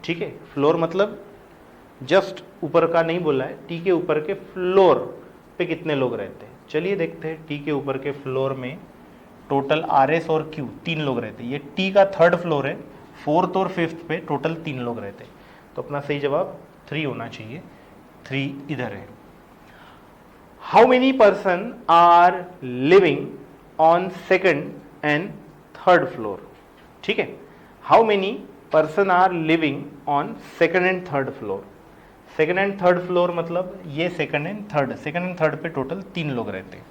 ठीक है, फ्लोर मतलब जस्ट ऊपर का नहीं बोला है, टी के ऊपर के फ्लोर पे कितने लोग रहते हैं। चलिए देखते हैं, टी के ऊपर के फ्लोर में टोटल RS और Q 3 लोग रहते हैं। ये टी का 3rd फ्लोर है, 4th और 5th पे टोटल 3 लोग रहते हैं, तो अपना सही जवाब 3 होना चाहिए। 3 इधर है। How many person are living on 2nd and 3rd floor? ठीक है, how many person are living on 2nd and 3rd floor? 2nd and 3rd floor मतलब ये 2nd and 3rd, 2nd and 3rd पे टोटल 3 लोग रहते हैं।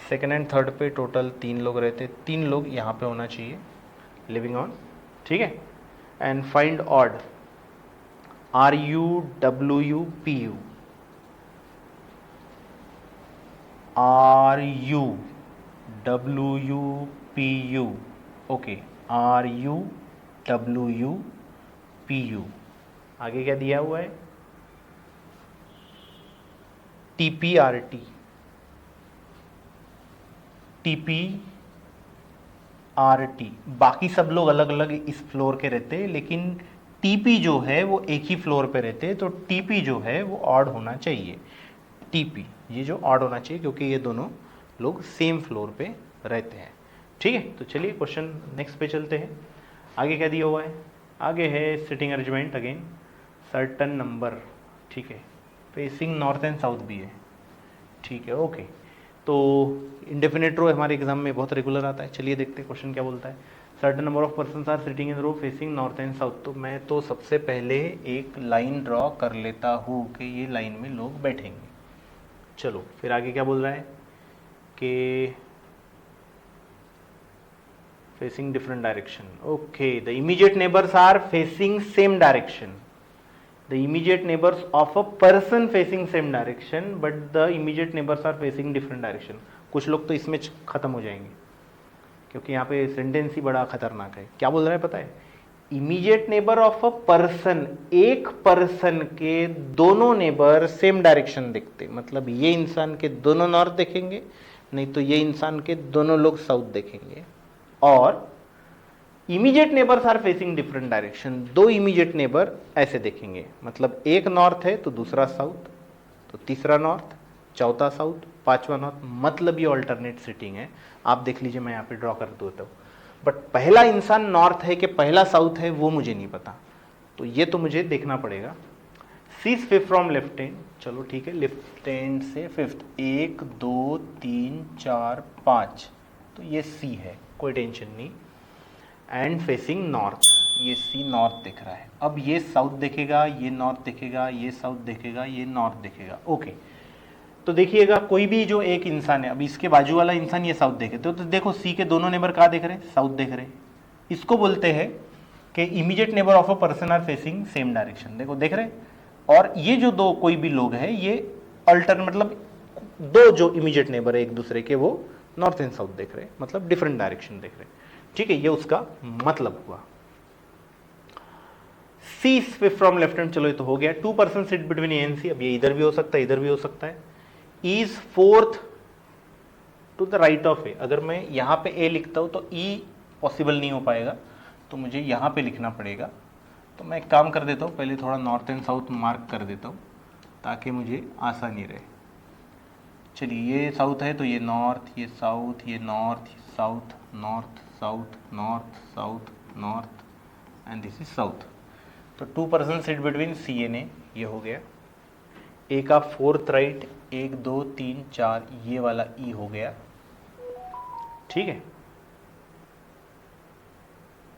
2nd and 3rd पे टोटल 3 लोग रहते हैं, 3 लोग यहाँ पे होना चाहिए लिविंग ऑन। ठीक है, and find odd, RUWPU, RUWPU, okay, RUWPU। आगे क्या दिया हुआ है? TPRT, TPRT। बाकी सब लोग अलग अलग इस फ्लोर के रहते हैं, लेकिन TP जो है वो एक ही फ्लोर पे रहते हैं, तो TP जो है वो ऑड होना चाहिए। TP ये जो ऑड होना चाहिए, क्योंकि ये दोनों लोग सेम फ्लोर पे रहते हैं। ठीक है, तो चलिए क्वेश्चन नेक्स्ट पे चलते हैं। आगे क्या दिया हुआ है? आगे है sitting arrangement, again certain number. ठीक है, फेसिंग नॉर्थ एंड साउथ भी है। ठीक है, ओके, तो इंडेफिनिट रो हमारे एग्जाम में बहुत रेगुलर आता है। चलिए देखते हैं क्वेश्चन क्या बोलता है। Certain number of persons are sitting in row facing north and south. तो मैं तो सबसे पहले एक लाइन ड्रॉ कर लेता हूँ कि ये लाइन में लोग बैठेंगे। चलो फिर आगे क्या बोल रहा है कि facing different direction. Okay, the immediate neighbours are facing same direction. The immediate neighbors of a person facing same direction, but the immediate neighbors are facing different direction. कुछ लोग तो इसमें खत्म हो जाएंगे, क्योंकि यहाँ पे सेंटेंस ही बड़ा खतरनाक है। क्या बोल रहा है पता है? Immediate neighbour of a person, एक पर्सन के दोनों नेबर सेम डायरेक्शन देखते, मतलब ये इंसान के दोनों नॉर्थ देखेंगे, नहीं तो ये इंसान के दोनों लोग साउथ देखेंगे। और immediate neighbours are facing different direction, दो इमीडिएट नेबर ऐसे देखेंगे, मतलब एक नॉर्थ है तो दूसरा साउथ, तो तीसरा नॉर्थ, चौथा साउथ, पांचवा नॉर्थ, मतलब ये ऑल्टरनेट सिटिंग है। आप देख लीजिए, मैं यहाँ पे ड्रॉ कर देता हूँ, बट पहला इंसान नॉर्थ है कि पहला साउथ है वो मुझे नहीं पता, तो ये तो मुझे देखना पड़ेगा। C's fifth from left hand, चलो ठीक है, लेफ्ट हैंड से फिफ्थ, 1 2 3 4 5, तो ये सी है, कोई टेंशन नहीं। एंड फेसिंग नॉर्थ, ये सी नॉर्थ दिख रहा है। अब ये साउथ देखेगा, ये नॉर्थ देखेगा, ये साउथ देखेगा, ये नॉर्थ देखेगा। ओके, तो देखिएगा कोई भी जो एक इंसान है, अब इसके बाजू वाला इंसान ये साउथ देखे, तो देखो सी के दोनों नेबर कहाँ देख रहे हैं, साउथ देख रहे हैं। इसको बोलते हैं कि immediate neighbour of a person are facing same direction, देखो देख रहे हैं। और ये जो दो कोई भी लोग हैं, ये अल्टर, मतलब दो जो इमीडिएट नेबर है एक दूसरे के, वो नॉर्थ एंड साउथ देख रहे हैं, मतलब डिफरेंट डायरेक्शन देख रहे हैं। ठीक है, ये उसका मतलब हुआ। C fifth from left hand, चलो ये तो हो गया। 2 person sit between A and C, अब ये इधर भी हो सकता है, इधर भी हो सकता है। Is fourth to the right of A, अगर मैं यहां पे ए लिखता हूं तो ई पॉसिबल नहीं हो पाएगा, तो मुझे यहां पे लिखना पड़ेगा। तो मैं एक काम कर देता हूं, पहले थोड़ा नॉर्थ एंड साउथ मार्क कर देता हूं ताकि मुझे आसानी रहे। चलिए, ये साउथ है तो ये नॉर्थ, ये साउथ, ये north, south, north, south, north, south, north, and this is south. तो 2 person sit between C and A, ये हो गया। ए का फोर्थ राइट, 1 2 3 4, ये वाला ई हो गया। ठीक है,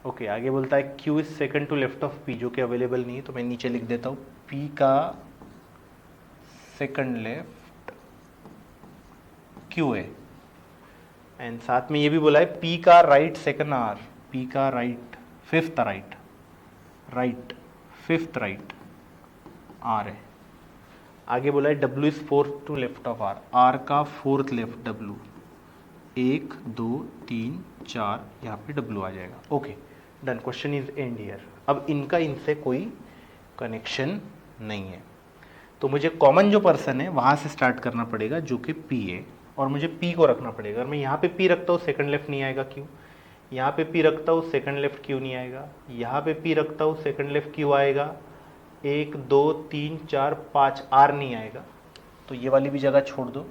ओके, आगे बोलता है Q is second to left of P, जो कि अवेलेबल नहीं है, तो मैं नीचे लिख देता हूं पी का सेकंड लेफ्ट क्यू है। एंड साथ में ये भी बोला है पी का राइट सेकंड आर, पी का right fifth right, right fifth right R है। आगे बोला है W is fourth to left of R, R का फोर्थ लेफ्ट डब्ल्यू, 1 2 3 4, यहाँ पे डब्ल्यू आ जाएगा। Okay done, question is end here. अब इनका इनसे कोई कनेक्शन नहीं है, तो मुझे कॉमन जो पर्सन है वहाँ से स्टार्ट करना पड़ेगा, जो कि पी है, और मुझे पी को रखना पड़ेगा। अगर मैं यहाँ पे पी रखता हूँ सेकंड लेफ्ट नहीं आएगा, क्यों? यहाँ पे पी रखता हूँ सेकंड लेफ्ट क्यों नहीं आएगा? यहाँ पे पी रखता हूँ सेकंड लेफ्ट क्यों आएगा? 1 2 3 4 5 आर नहीं आएगा, तो ये वाली भी जगह छोड़ दो।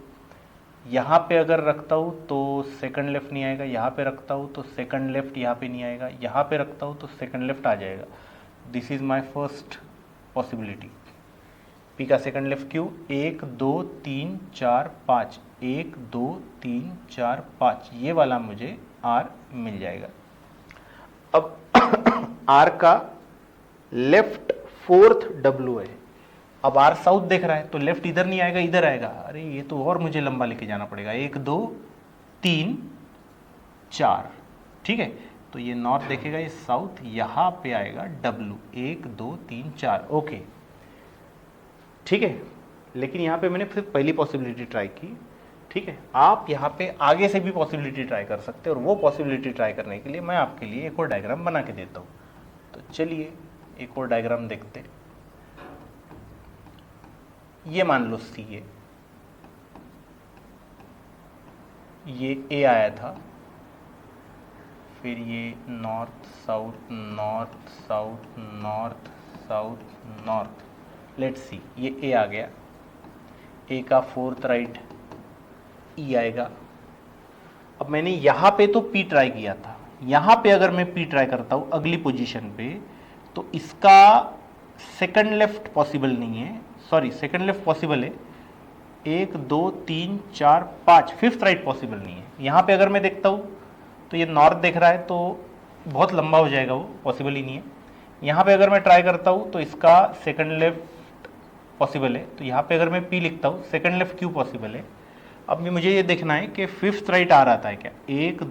यहाँ पे अगर रखता हूँ तो सेकंड लेफ्ट नहीं आएगा, यहाँ पे रखता हूँ तो सेकंड लेफ्ट यहाँ पे नहीं आएगा, यहाँ पे रखता हूँ तो सेकंड लेफ्ट आ जाएगा। This is my first possibility. P का सेकंड लेफ्ट क्यू 1 2 3 4 5, 1 2 3 4 5, ये वाला मुझे आर मिल जाएगा। अब आर का लेफ्ट फोर्थ डब्ल्यू है। अब आर साउथ देख रहा है तो लेफ्ट इधर नहीं आएगा, इधर आएगा। अरे ये तो और मुझे लंबा लेके जाना पड़ेगा, 1 2 3 4, ठीक है। तो ये नॉर्थ देखेगा, ये साउथ, यहाँ पे आएगा डब्ल्यू, 1 2 3 4, ओके ठीक है। लेकिन यहाँ पे मैंने फिर पहली पॉसिबिलिटी ट्राई की, ठीक है। आप यहाँ पे आगे से भी पॉसिबिलिटी ट्राई कर सकते हैं, और वो पॉसिबिलिटी ट्राई करने के लिए मैं आपके लिए एक और डायग्राम बना के देता हूँ। तो चलिए एक और डायग्राम देखते हैं। ये मान लो सी है, ये ए आया था, फिर ये north south north south north south north, let's see ये ए आ गया, ए का फोर्थ राइट ई आएगा। अब मैंने यहाँ पे तो पी ट्राई किया था, यहाँ पे अगर मैं पी ट्राई करता हूँ अगली पोजीशन पे, तो इसका सेकंड लेफ्ट पॉसिबल नहीं है, सॉरी सेकंड लेफ्ट पॉसिबल है, 1 2 3 4 5, फिफ्थ राइट पॉसिबल नहीं है। यहाँ पे अगर मैं देखता हूँ तो ये नॉर्थ देख रहा है, तो बहुत लंबा हो जाएगा, वो पॉसिबल ही नहीं है। यहाँ पे अगर मैं ट्राई करता हूँ तो इसका सेकंड लेफ्ट पॉसिबल है, तो यहाँ पे अगर मैं पी लिखता हूँ सेकंड लेफ्ट क्यों पॉसिबल है। अब मुझे ये देखना है कि फिफ्थ राइट आ रहा था क्या, 1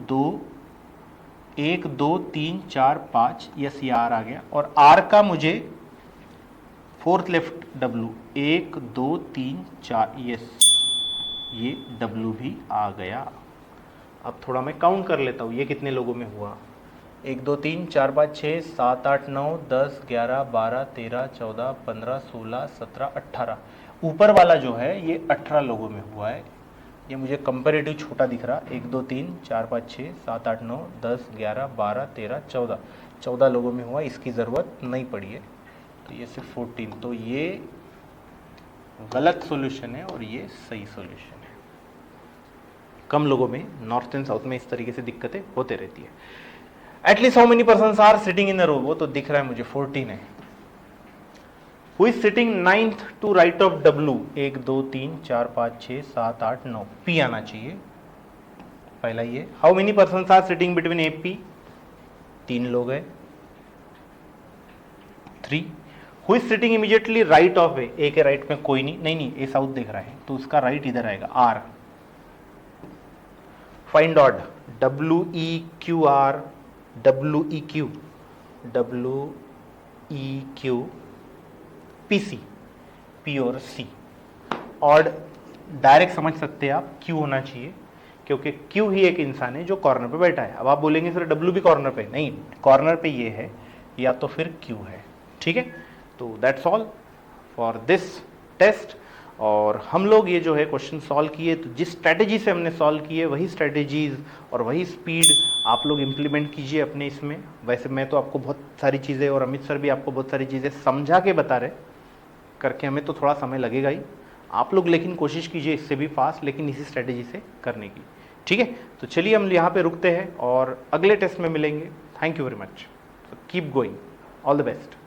2 3 4 5, यस ये आर आ गया। और आर का मुझे फोर्थ लेफ्ट डब्लू, 1 2 3 4, यस ये डब्लू भी आ गया। अब थोड़ा मैं काउंट कर लेता हूँ ये कितने लोगों में हुआ, 1 2 3 4 5 6 7 8 9 10 11 12 13 14 15 16 17 18, ऊपर वाला जो है ये 18 लोगों में हुआ है। ये मुझे कंपेरेटिव छोटा दिख रहा, 1 2 3 4 5 6 7 8 9 10 11 12 13 14, 14 लोगों में हुआ, इसकी ज़रूरत नहीं पड़ी है, तो ये सिर्फ 14, तो ये गलत सॉल्यूशन है और ये सही सॉल्यूशन है। कम लोगों में, नॉर्थ एंड साउथ में इस तरीके से दिक्कतें होते रहती है। At least how many persons are sitting in the row, वो तो दिख रहा है मुझे 14 है। Who is sitting 9th to right of W, 1 2 3 4 5 6 7 8 9, P आना चाहिए पहला ये। How many persons are sitting between AP, 3 लोग है, 3। Who is sitting immediately right of A के राइट में कोई नहीं, नहीं A साउथ दिख रहा है तो उसका राइट इधर आएगा R। Find out WEQR, WEQ, WEQ, PC, P और C। और डायरेक्ट समझ सकते हैं आप Q होना चाहिए, क्योंकि Q ही एक इंसान है जो कॉर्नर पे बैठा है। अब आप बोलेंगे सर W भी कॉर्नर पे, नहीं, कॉर्नर पे ये है या तो फिर Q है, ठीक है। तो that's all for this test. और हम लोग ये जो है क्वेश्चन सॉल्व किए, तो जिस स्ट्रैटेजी से हमने सॉल्व किए वही स्ट्रैटेजीज और वही स्पीड आप लोग इम्प्लीमेंट कीजिए अपने इसमें। वैसे मैं तो आपको बहुत सारी चीज़ें और अमित सर भी आपको बहुत सारी चीज़ें समझा के बता रहे, करके हमें तो थोड़ा समय लगेगा ही, आप लोग लेकिन कोशिश कीजिए इससे भी फास्ट, लेकिन इसी स्ट्रैटेजी से करने की, ठीक है। तो चलिए हम यहाँ पे रुकते हैं और अगले टेस्ट में मिलेंगे। Thank you very much, keep going, all the best.